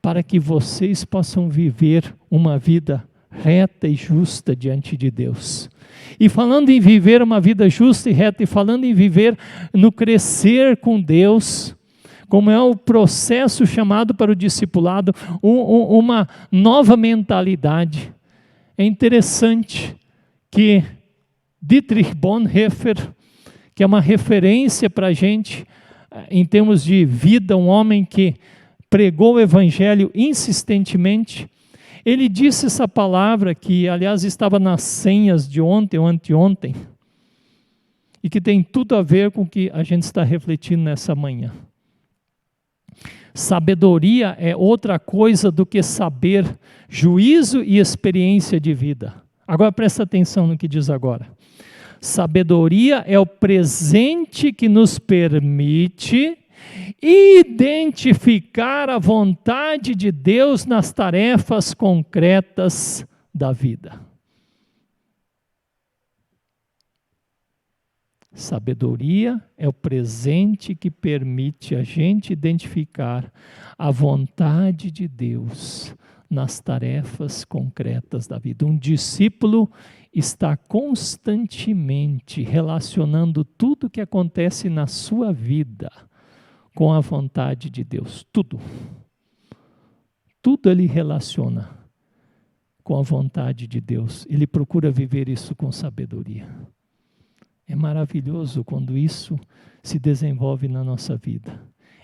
para que vocês possam viver uma vida reta e justa diante de Deus. E falando em viver uma vida justa e reta, e falando em viver no crescer com Deus, como é o processo chamado para o discipulado, uma nova mentalidade. É interessante que Dietrich Bonhoeffer, que é uma referência para a gente, em termos de vida, um homem que pregou o Evangelho insistentemente, ele disse essa palavra que, aliás, estava nas senhas de ontem ou anteontem, e que tem tudo a ver com o que a gente está refletindo nessa manhã. Sabedoria é outra coisa do que saber, juízo e experiência de vida. Agora presta atenção no que diz agora. Sabedoria é o presente que nos permite identificar a vontade de Deus nas tarefas concretas da vida. Sabedoria é o presente que permite a gente identificar a vontade de Deus nas tarefas concretas da vida. Um discípulo está constantemente relacionando tudo que acontece na sua vida com a vontade de Deus. Tudo. Tudo ele relaciona com a vontade de Deus. Ele procura viver isso com sabedoria. É maravilhoso quando isso se desenvolve na nossa vida.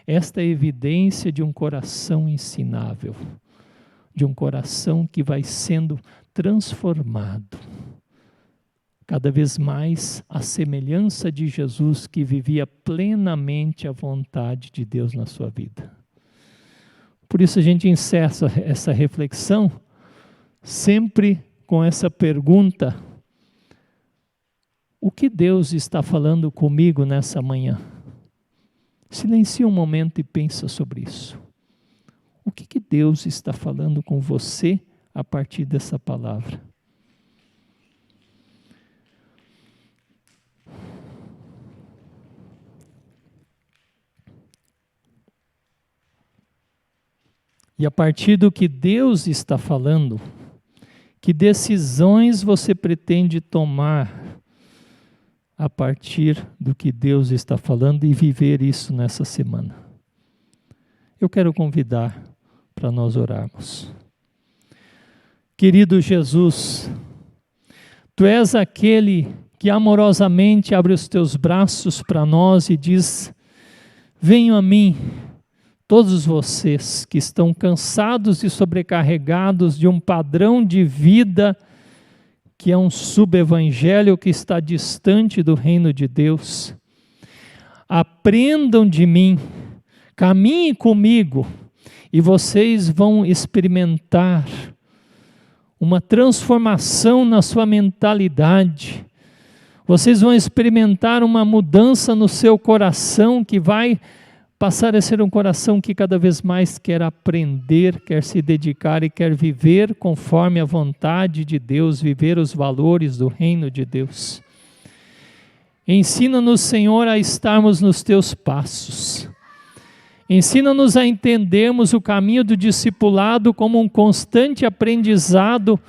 Esta é a evidência de um coração ensinável, de um coração que vai sendo transformado. Cada vez mais a semelhança de Jesus, que vivia plenamente a vontade de Deus na sua vida. Por isso a gente encerra essa reflexão sempre com essa pergunta: o que Deus está falando comigo nessa manhã? Silencia um momento e pensa sobre isso. O que Deus está falando com você a partir dessa palavra? E a partir do que Deus está falando, que decisões você pretende tomar a partir do que Deus está falando e viver isso nessa semana? Eu quero convidar para nós orarmos. Querido Jesus, Tu és aquele que amorosamente abre os Teus braços para nós e diz: venham a mim, todos vocês que estão cansados e sobrecarregados de um padrão de vida que é um subevangelho que está distante do reino de Deus. Aprendam de mim, caminhem comigo, e vocês vão experimentar uma transformação na sua mentalidade. Vocês vão experimentar uma mudança no seu coração que vai passar a ser um coração que cada vez mais quer aprender, quer se dedicar e quer viver conforme a vontade de Deus, viver os valores do reino de Deus. Ensina-nos, Senhor, a estarmos nos Teus passos. Ensina-nos a entendermos o caminho do discipulado como um constante aprendizado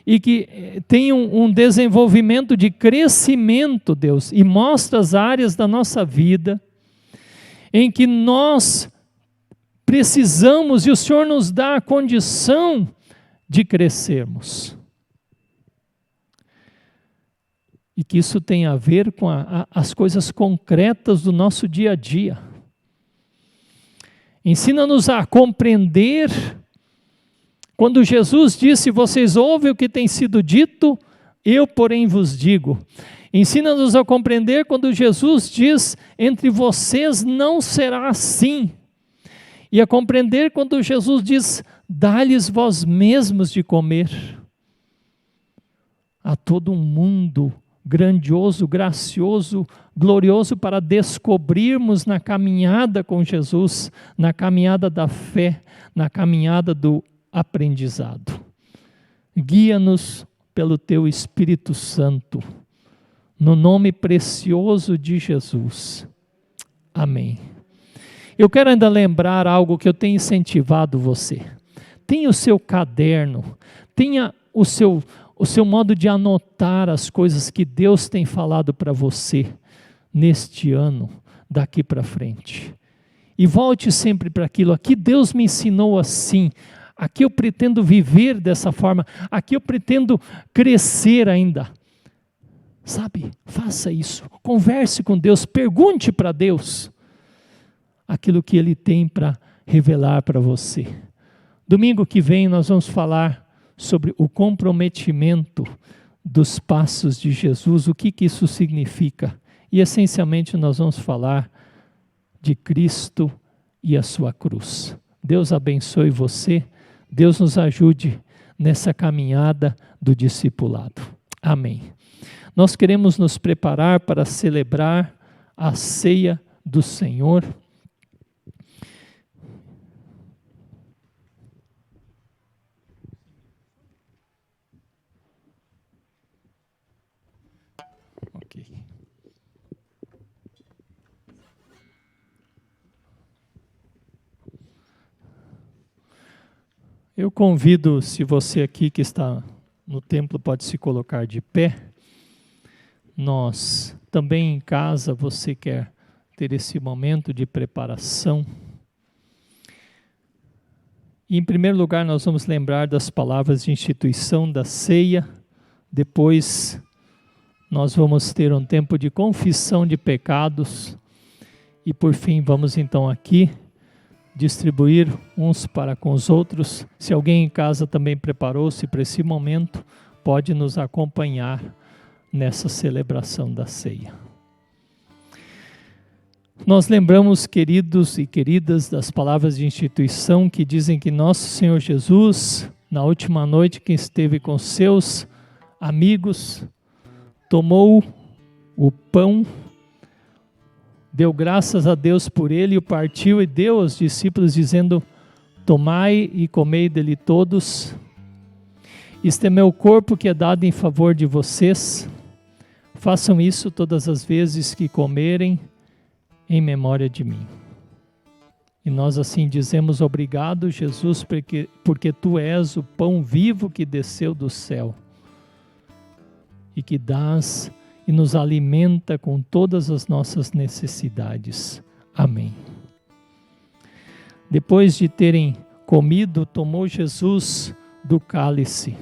e que tem um desenvolvimento de crescimento, Deus, e mostra as áreas da nossa vida em que nós precisamos e o Senhor nos dá a condição de crescermos. E que isso tem a ver com as coisas concretas do nosso dia a dia. Ensina-nos a compreender, quando Jesus disse: vocês ouvem o que tem sido dito, eu porém vos digo. Ensina-nos a compreender quando Jesus diz: entre vocês não será assim. E a compreender quando Jesus diz: dá-lhes vós mesmos de comer. Há todo um mundo grandioso, gracioso, glorioso para descobrirmos na caminhada com Jesus, na caminhada da fé, na caminhada do aprendizado. Guia-nos pelo Teu Espírito Santo, no nome precioso de Jesus. Amém. Eu quero ainda lembrar algo que eu tenho incentivado você. Tenha o seu caderno, tenha o seu modo de anotar as coisas que Deus tem falado para você neste ano, daqui para frente. E volte sempre para aquilo. Aqui Deus me ensinou assim. Aqui eu pretendo viver dessa forma. Aqui eu pretendo crescer ainda. Sabe, faça isso, converse com Deus, pergunte para Deus aquilo que Ele tem para revelar para você. Domingo que vem nós vamos falar sobre o comprometimento dos passos de Jesus, o que isso significa. E essencialmente nós vamos falar de Cristo e a sua cruz. Deus abençoe você, Deus nos ajude nessa caminhada do discipulado. Amém. Nós queremos nos preparar para celebrar a ceia do Senhor. Ok. Eu convido, se você aqui que está no templo pode se colocar de pé, nós também em casa, você quer ter esse momento de preparação. Em primeiro lugar, nós vamos lembrar das palavras de instituição da ceia. Depois, nós vamos ter um tempo de confissão de pecados. E por fim, vamos então aqui distribuir uns para com os outros. Se alguém em casa também preparou-se para esse momento, pode nos acompanhar nessa celebração da ceia. Nós lembramos, queridos e queridas, das palavras de instituição que dizem que nosso Senhor Jesus, na última noite que esteve com seus amigos, tomou o pão, deu graças a Deus por ele, o partiu e deu aos discípulos, dizendo: tomai e comei dele todos, este é meu corpo que é dado em favor de vocês, façam isso todas as vezes que comerem, em memória de mim. E nós assim dizemos: obrigado, Jesus, porque tu és o pão vivo que desceu do céu e que dás e nos alimenta com todas as nossas necessidades. Amém. Depois de terem comido, tomou Jesus do cálice.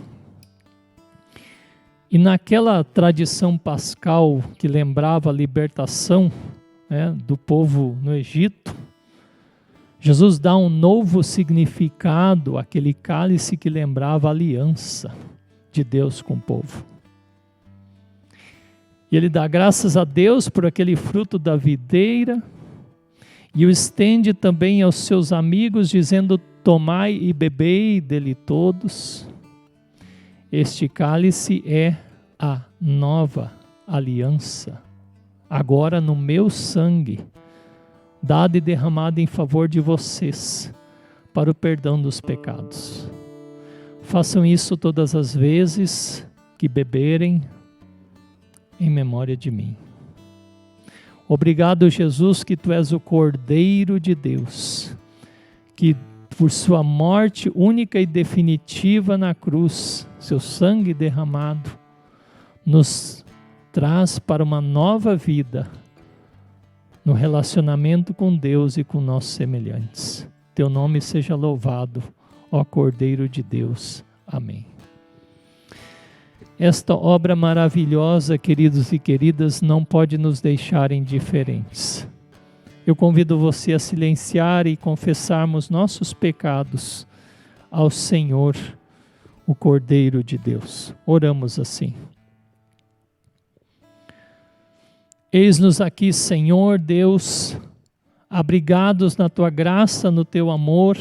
E naquela tradição pascal que lembrava a libertação do povo no Egito, Jesus dá um novo significado àquele cálice que lembrava a aliança de Deus com o povo. E ele dá graças a Deus por aquele fruto da videira e o estende também aos seus amigos, dizendo: tomai e bebei dele todos. Este cálice é a nova aliança, agora no meu sangue, dado e derramado em favor de vocês, para o perdão dos pecados. Façam isso todas as vezes que beberem, em memória de mim. Obrigado, Jesus, que tu és o Cordeiro de Deus, que por sua morte única e definitiva na cruz, seu sangue derramado, nos traz para uma nova vida no relacionamento com Deus e com nossos semelhantes. Teu nome seja louvado, ó Cordeiro de Deus. Amém. Esta obra maravilhosa, queridos e queridas, não pode nos deixar indiferentes. Eu convido você a silenciar e confessarmos nossos pecados ao Senhor, o Cordeiro de Deus. Oramos assim. Eis-nos aqui, Senhor Deus, abrigados na Tua graça, no Teu amor.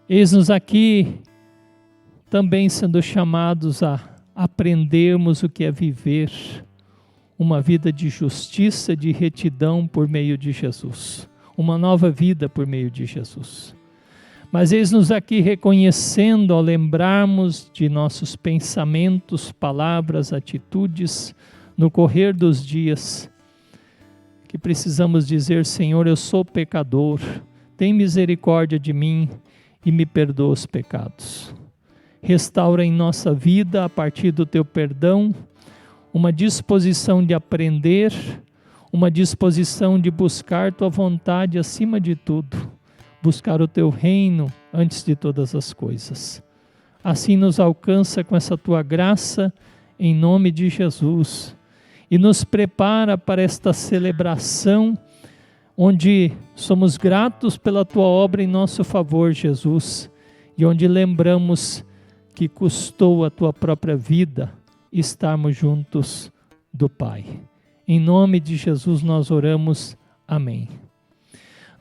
Eis-nos aqui também sendo chamados a aprendermos o que é viver uma vida de justiça, de retidão por meio de Jesus. Uma nova vida por meio de Jesus. Mas eis-nos aqui reconhecendo, ao lembrarmos de nossos pensamentos, palavras, atitudes, no correr dos dias, que precisamos dizer: Senhor, eu sou pecador, tem misericórdia de mim e me perdoa os pecados. Restaura em nossa vida, a partir do Teu perdão, uma disposição de aprender, uma disposição de buscar Tua vontade acima de tudo, buscar o Teu reino antes de todas as coisas. Assim nos alcança com essa Tua graça, em nome de Jesus, e nos prepara para esta celebração, onde somos gratos pela Tua obra em nosso favor, Jesus, e onde lembramos que custou a Tua própria vida estarmos juntos do Pai. Em nome de Jesus nós oramos. Amém.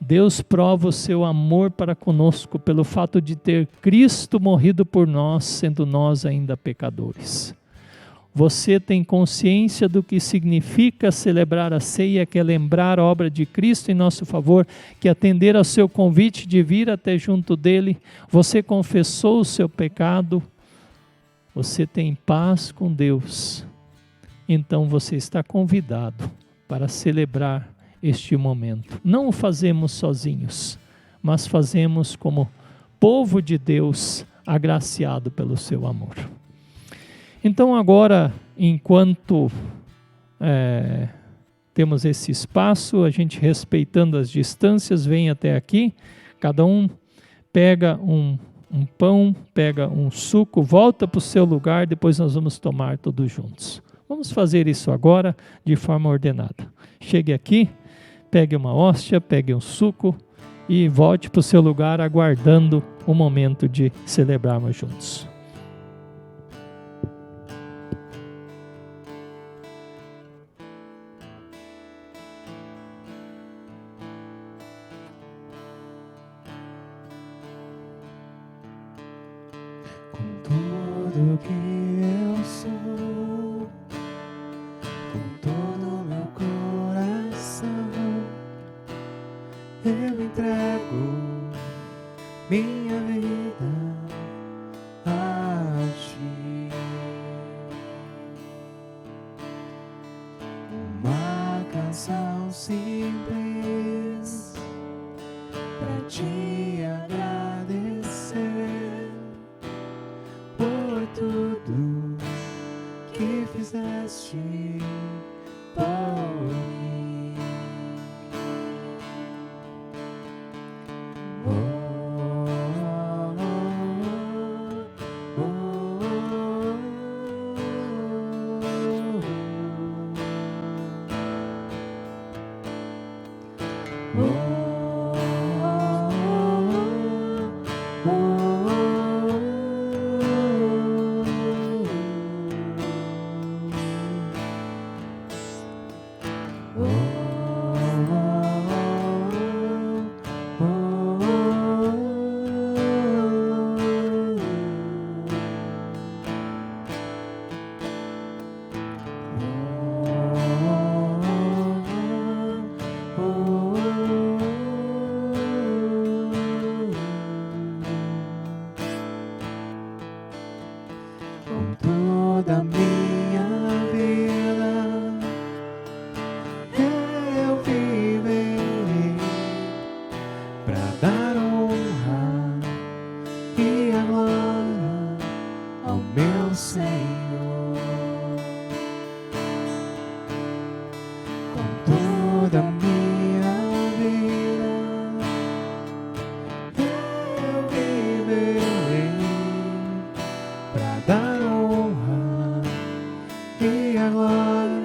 Deus prova o seu amor para conosco pelo fato de ter Cristo morrido por nós, sendo nós ainda pecadores. Você tem consciência do que significa celebrar a ceia, que é lembrar a obra de Cristo em nosso favor, que é atender ao seu convite de vir até junto dele. Você confessou o seu pecado, você tem paz com Deus. Então você está convidado para celebrar este momento. Não o fazemos sozinhos, mas fazemos como povo de Deus, agraciado pelo seu amor. Então agora, enquanto temos esse espaço, a gente respeitando as distâncias, vem até aqui, cada um pega um pão, pega um suco, volta para o seu lugar, depois nós vamos tomar todos juntos. Vamos fazer isso agora de forma ordenada. Chegue aqui, pegue uma hóstia, pegue um suco e volte para o seu lugar aguardando o momento de celebrarmos juntos. Tudo que eu sou, com todo o meu coração, eu entrego minha vida a ti. Uma canção simples pra te agradecer por tudo que fizeste por mim. Com toda a minha vida eu viverei pra dar honra e a glória ao meu Senhor. Com toda a minha vida eu viverei pra dar honra e a glória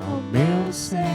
ao meu Senhor.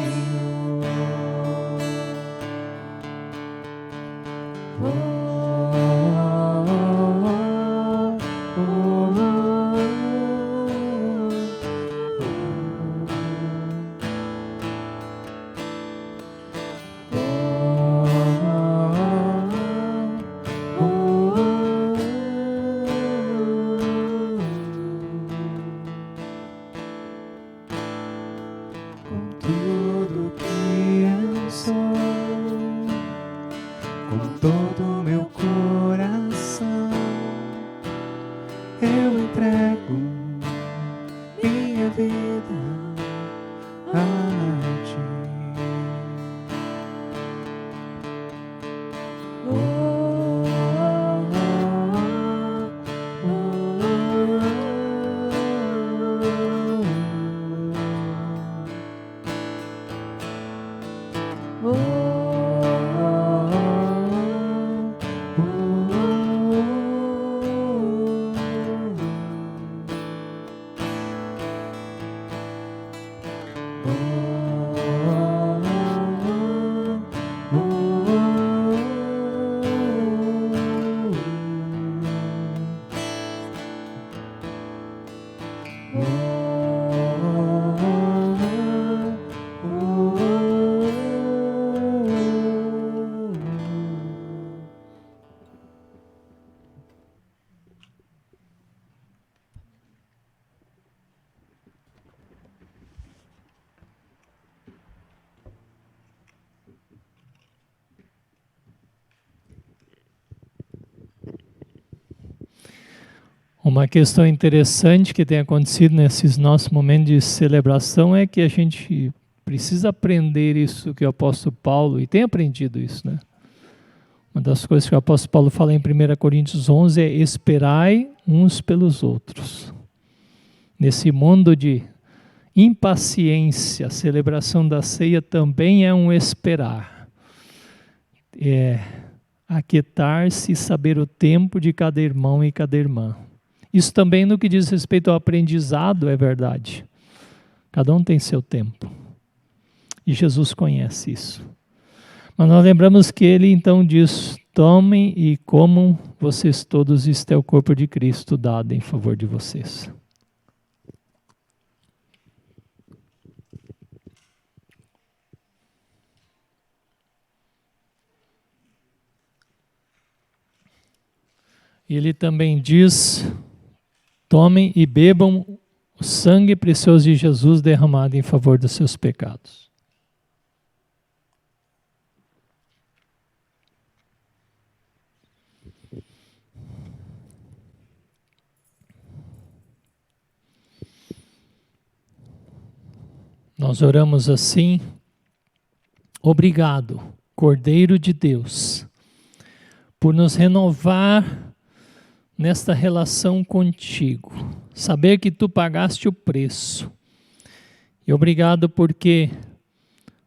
Com tudo que eu sou, com todo o meu coração, eu entrego minha vida a ti. Uma questão interessante que tem acontecido nesses nossos momentos de celebração é que a gente precisa aprender isso que o apóstolo Paulo, e tem aprendido isso, né? Uma das coisas que o apóstolo Paulo fala em 1 Coríntios 11 é: esperai uns pelos outros. Nesse mundo de impaciência, a celebração da ceia também é um esperar. aquietar-se e saber o tempo de cada irmão e cada irmã. Isso também no que diz respeito ao aprendizado é verdade. Cada um tem seu tempo. E Jesus conhece isso. Mas nós lembramos que ele então diz: tomem e comam vocês todos, isto é o corpo de Cristo dado em favor de vocês. Ele também diz: tomem e bebam o sangue precioso de Jesus derramado em favor dos seus pecados. Nós oramos assim: obrigado, Cordeiro de Deus, por nos renovar nesta relação contigo, saber que tu pagaste o preço. E obrigado porque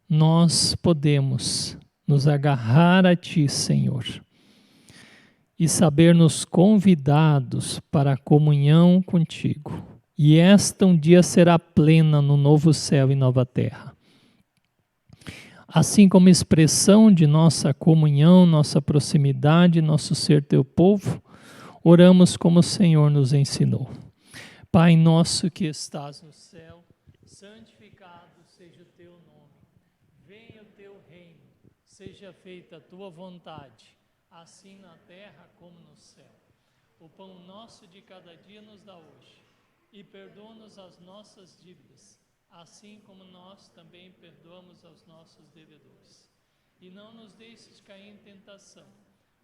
nós podemos nos agarrar a ti, Senhor, e saber-nos convidados para a comunhão contigo. E esta um dia será plena no novo céu e nova terra. Assim como expressão de nossa comunhão, nossa proximidade, nosso ser teu povo, oramos como o Senhor nos ensinou. Pai nosso que estás no céu, santificado seja o teu nome. Venha o teu reino, seja feita a tua vontade, assim na terra como no céu. O pão nosso de cada dia nos dá hoje. E perdoa-nos as nossas dívidas, assim como nós também perdoamos aos nossos devedores. E não nos deixes cair em tentação,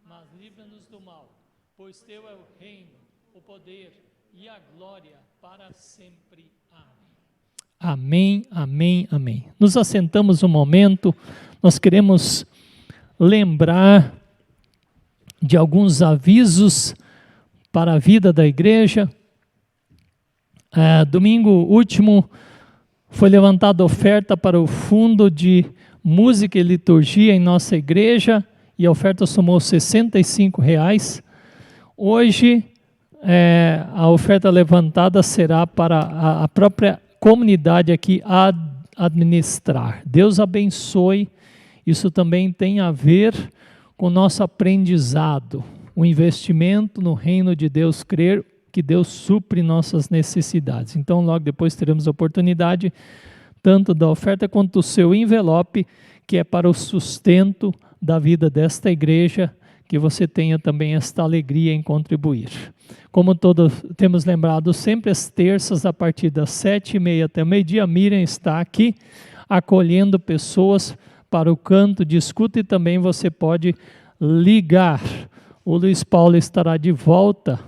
mas livra-nos do mal, pois teu é o reino, o poder e a glória para sempre. Amém. Amém, amém, amém. Nos assentamos um momento, nós queremos lembrar de alguns avisos para a vida da igreja. Domingo último foi levantada oferta para o fundo de música e liturgia em nossa igreja e a oferta somou R$65. Hoje a oferta levantada será para a própria comunidade aqui administrar. Deus abençoe, isso também tem a ver com o nosso aprendizado, o investimento no reino de Deus, crer que Deus supre nossas necessidades. Então, logo depois teremos a oportunidade, tanto da oferta quanto do seu envelope, que é para o sustento da vida desta igreja, que você tenha também esta alegria em contribuir. Como todos temos lembrado, sempre às terças, a partir das 7h30 até meio-dia, a Miriam está aqui, acolhendo pessoas para o canto de escuta e também você pode ligar. O Luiz Paulo estará de volta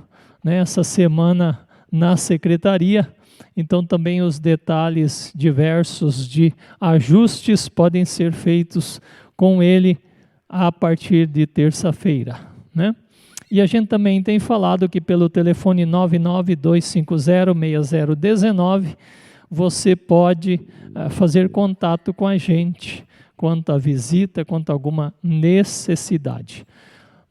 essa semana na secretaria, então também os detalhes diversos de ajustes podem ser feitos com ele a partir de terça-feira, né? E a gente também tem falado que pelo telefone 992506019 você pode fazer contato com a gente quanto à visita, quanto a alguma necessidade.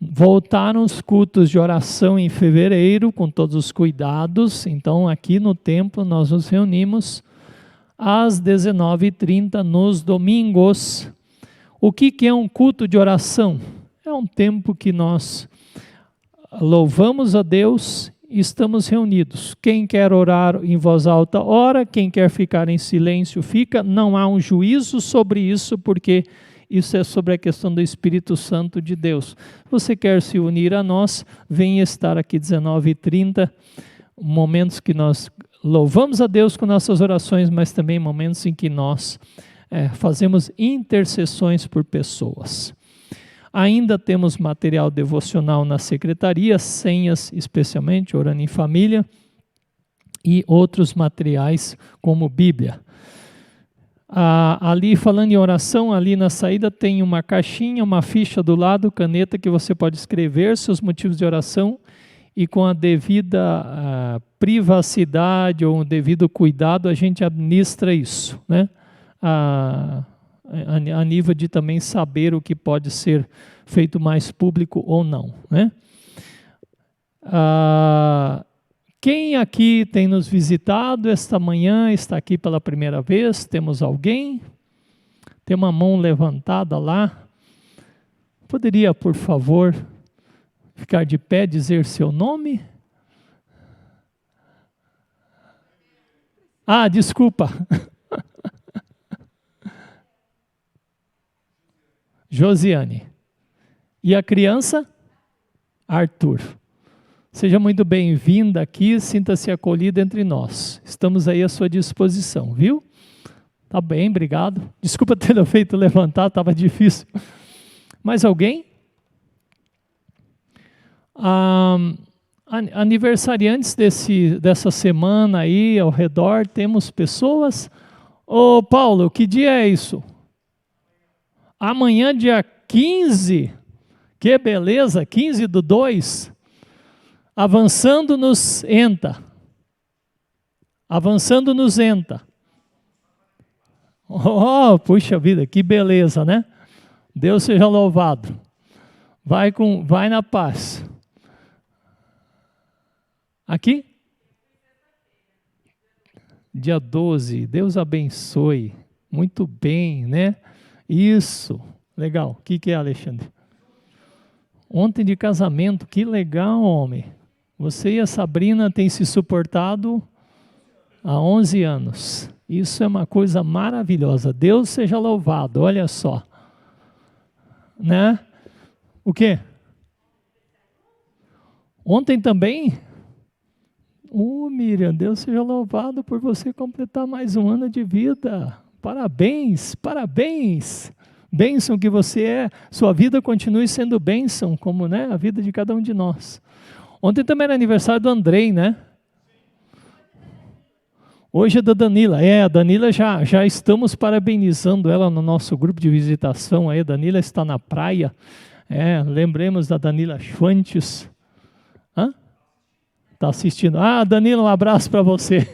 Voltaram os cultos de oração em fevereiro, com todos os cuidados. Então, aqui no templo, nós nos reunimos às 19h30 nos domingos. O que é um culto de oração? É um tempo que nós louvamos a Deus e estamos reunidos. Quem quer orar em voz alta, ora. Quem quer ficar em silêncio, fica. Não há um juízo sobre isso, porque isso é sobre a questão do Espírito Santo de Deus. Você quer se unir a nós, venha estar aqui 19h30, momentos que nós louvamos a Deus com nossas orações, mas também momentos em que nós fazemos intercessões por pessoas. Ainda temos material devocional na secretaria, senhas especialmente, orando em família, e outros materiais como Bíblia. Ali, falando em oração, ali na saída tem uma caixinha, uma ficha do lado, caneta, que você pode escrever seus motivos de oração e com a devida privacidade ou o devido cuidado a gente administra isso, né? a nível de também saber o que pode ser feito mais público ou não, né? Quem aqui tem nos visitado esta manhã, está aqui pela primeira vez? Temos alguém? Tem uma mão levantada lá. Poderia, por favor, ficar de pé, dizer seu nome? Desculpa. Josiane. E a criança? Arthur. Seja muito bem-vinda aqui, sinta-se acolhida entre nós. Estamos aí à sua disposição, viu? Tá bem, obrigado. Desculpa ter feito levantar, estava difícil. Mais alguém? Aniversariantes dessa semana aí ao redor, temos pessoas? Ô Paulo, que dia é isso? Amanhã, dia 15. Que beleza, 15/2. Avançando nos ENTA. Avançando nos ENTA. Oh, puxa vida, que beleza, né? Deus seja louvado. Vai na paz. Aqui? Dia 12, Deus abençoe. Muito bem, né? Isso, legal. O que é, Alexandre? Ontem de casamento, que legal, homem. Você e a Sabrina têm se suportado há 11 anos. Isso é uma coisa maravilhosa. Deus seja louvado, olha só. Né? O quê? Ontem também? Miriam, Deus seja louvado por você completar mais um ano de vida. Parabéns, parabéns. Bênção que você é, sua vida continue sendo bênção, como, né, a vida de cada um de nós. Ontem também era aniversário do Andrei, né? Hoje é da Danila. A Danila já estamos parabenizando ela no nosso grupo de visitação. A Danila está na praia. Lembremos da Danila Schwantes. Está assistindo. Danila, um abraço para você.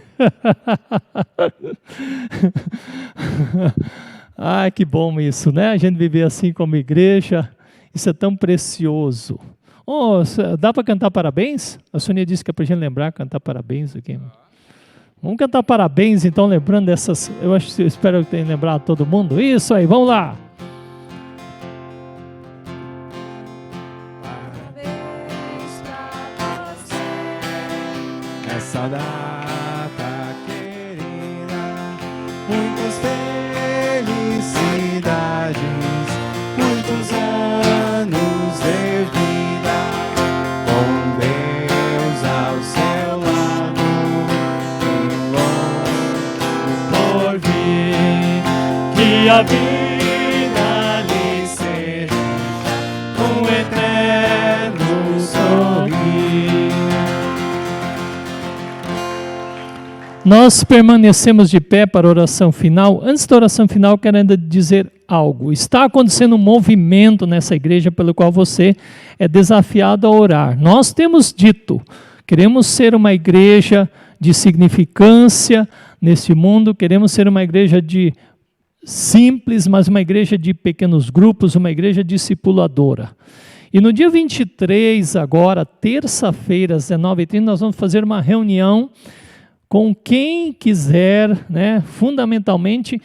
Que bom isso, né? A gente viver assim como igreja, isso é tão precioso. Dá para cantar parabéns? A Sônia disse que é para a gente lembrar, cantar parabéns aqui. Vamos cantar parabéns, então, lembrando dessas. Eu espero que tenha lembrado todo mundo. Isso aí, vamos lá. Parabéns pra você nessa data querida. Muitas felicidades, muitos anos de vida, com Deus ao seu lado e longo por vir. Que a vida lhe seja um eterno sorrir. Nós permanecemos de pé para a oração final. Antes da oração final, quero ainda dizer algo. Está acontecendo um movimento nessa igreja pelo qual você é desafiado a orar. Nós temos dito, queremos ser uma igreja de significância nesse mundo, queremos ser uma igreja de simples, mas uma igreja de pequenos grupos, uma igreja discipuladora. E no dia 23, agora, terça-feira, às 19h30, nós vamos fazer uma reunião com quem quiser, né, fundamentalmente,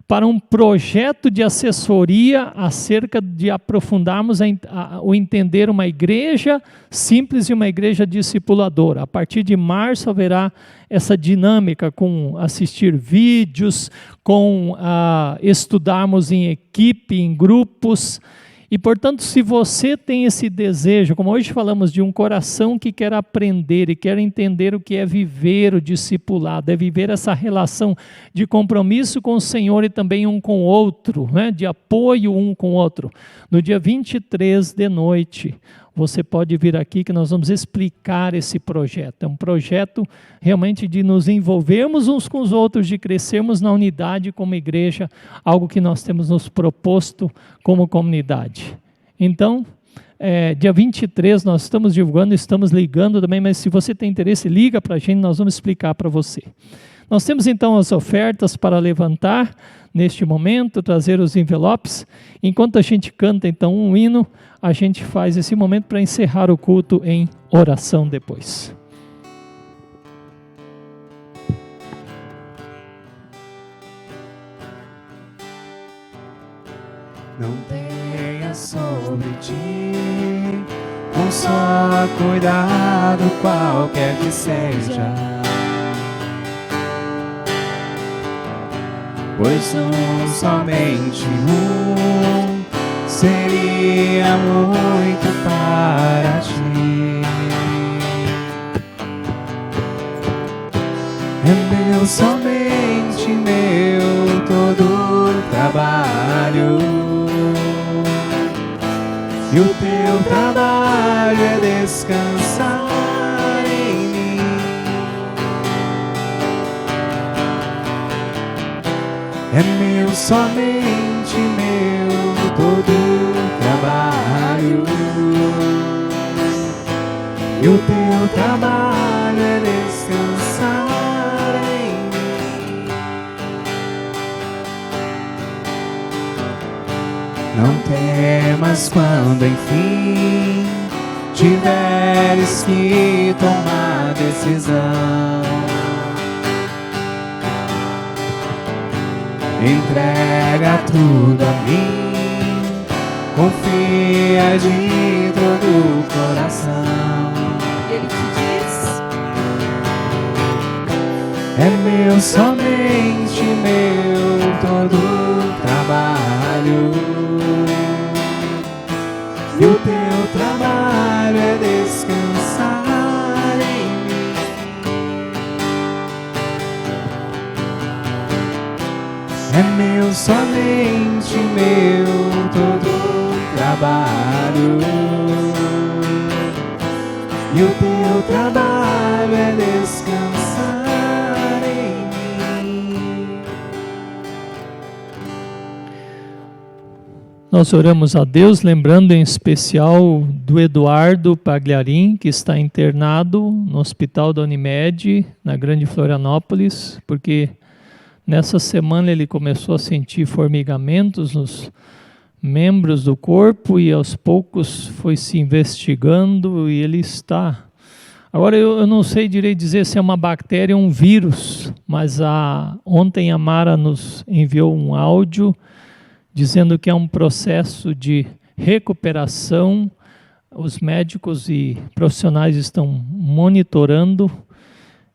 para um projeto de assessoria acerca de aprofundarmos o entender uma igreja simples e uma igreja discipuladora. A partir de março haverá essa dinâmica com assistir vídeos, com estudarmos em equipe, em grupos. E, portanto, se você tem esse desejo, como hoje falamos de um coração que quer aprender e quer entender o que é viver o discipulado, é viver essa relação de compromisso com o Senhor e também um com o outro, né? De apoio um com o outro. No dia 23 de noite, você pode vir aqui que nós vamos explicar esse projeto. É um projeto realmente de nos envolvermos uns com os outros, de crescermos na unidade como igreja, algo que nós temos nos proposto como comunidade. Então, dia 23 nós estamos divulgando, estamos ligando também, mas se você tem interesse, liga para a gente, nós vamos explicar para você. Nós temos então as ofertas para levantar neste momento, trazer os envelopes. Enquanto a gente canta então um hino, a gente faz esse momento para encerrar o culto em oração depois. Não tenha sobre ti um só cuidado, qualquer que seja, pois somente seria muito para ti. É meu, somente meu, todo o trabalho, e o teu trabalho é descansar em mim. É meu, somente meu, todo o trabalho, e o teu trabalho é descansar em mim. Não temas quando enfim tiveres que tomar decisão. Entrega tudo a mim, confia de todo o coração. Ele te diz: é meu, somente meu, todo o trabalho, e o teu trabalho é descansar em mim. É meu, somente meu, todo o trabalho, e o teu trabalho é descansar em mim. Nós oramos a Deus, lembrando em especial do Eduardo Pagliarim, que está internado no hospital da Unimed, na Grande Florianópolis, porque nessa semana ele começou a sentir formigamentos nos membros do corpo e aos poucos foi se investigando e ele está... Agora eu não sei direito dizer se é uma bactéria ou um vírus, mas ontem a Mara nos enviou um áudio dizendo que é um processo de recuperação. Os médicos e profissionais estão monitorando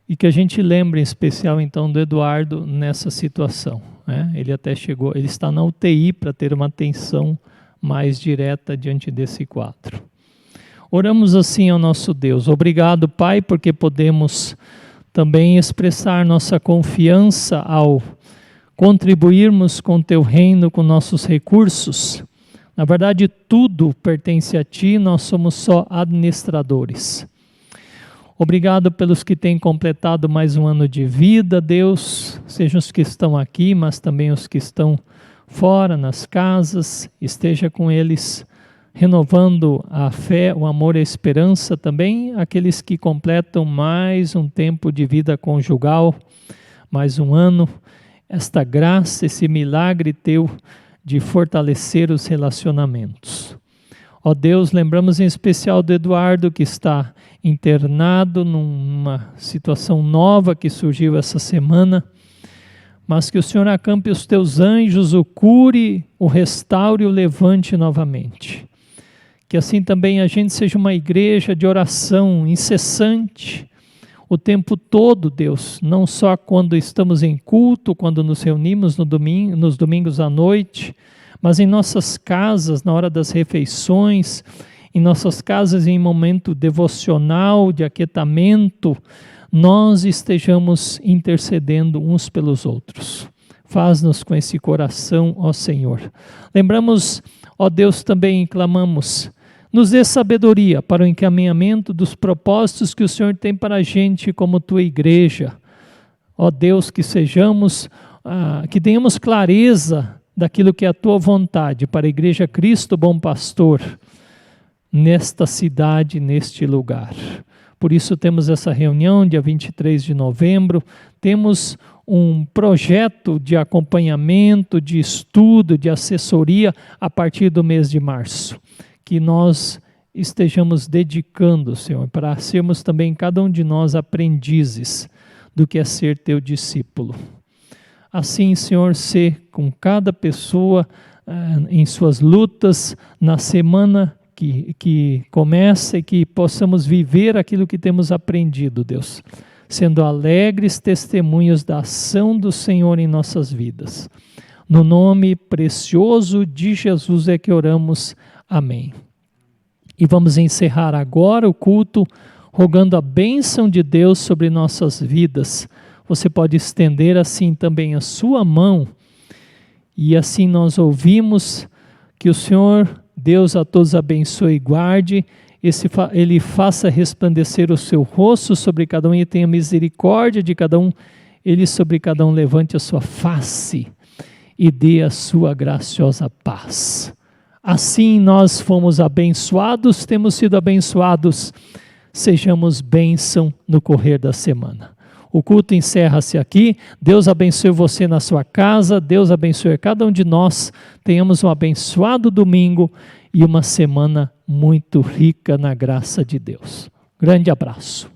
e que a gente lembre em especial então do Eduardo nessa situação, né? Ele até chegou, ele está na UTI para ter uma atenção mais direta diante desse quadro. Oramos assim ao nosso Deus. Obrigado, Pai, porque podemos também expressar nossa confiança ao contribuirmos com Teu reino, com nossos recursos. Na verdade, tudo pertence a Ti, nós somos só administradores. Obrigado pelos que têm completado mais um ano de vida, Deus, sejam os que estão aqui, mas também os que estão fora, nas casas, esteja com eles, renovando a fé, o amor e a esperança, também aqueles que completam mais um tempo de vida conjugal, mais um ano, esta graça, esse milagre Teu de fortalecer os relacionamentos. Ó Deus, lembramos em especial do Eduardo, que está internado numa situação nova que surgiu essa semana, mas que o Senhor acampe os Teus anjos, o cure, o restaure e o levante novamente. Que assim também a gente seja uma igreja de oração incessante, o tempo todo, Deus, não só quando estamos em culto, quando nos reunimos nos domingos à noite, mas em nossas casas, na hora das refeições, em nossas casas em momento devocional, de aquietamento, nós estejamos intercedendo uns pelos outros. Faz-nos com esse coração, ó Senhor. Lembramos, ó Deus, também clamamos, nos dê sabedoria para o encaminhamento dos propósitos que o Senhor tem para a gente como Tua igreja. Ó Deus, que sejamos, que tenhamos clareza daquilo que é a Tua vontade para a Igreja Cristo Bom Pastor, nesta cidade, neste lugar. Por isso temos essa reunião dia 23 de novembro, temos um projeto de acompanhamento, de estudo, de assessoria a partir do mês de março, que nós estejamos dedicando, Senhor, para sermos também cada um de nós aprendizes do que é ser teu discípulo. Assim, Senhor, ser com cada pessoa em suas lutas na semana que começa e que possamos viver aquilo que temos aprendido, Deus, sendo alegres testemunhos da ação do Senhor em nossas vidas. No nome precioso de Jesus é que oramos. Amém. E vamos encerrar agora o culto rogando a bênção de Deus sobre nossas vidas. Você pode estender assim também a sua mão e assim nós ouvimos que o Senhor, Deus a todos abençoe e guarde, Ele faça resplandecer o seu rosto sobre cada um e tenha misericórdia de cada um, Ele sobre cada um levante a sua face e dê a sua graciosa paz. Assim nós fomos abençoados, temos sido abençoados, sejamos bênção no correr da semana. O culto encerra-se aqui, Deus abençoe você na sua casa, Deus abençoe cada um de nós, tenhamos um abençoado domingo e uma semana muito rica na graça de Deus. Grande abraço.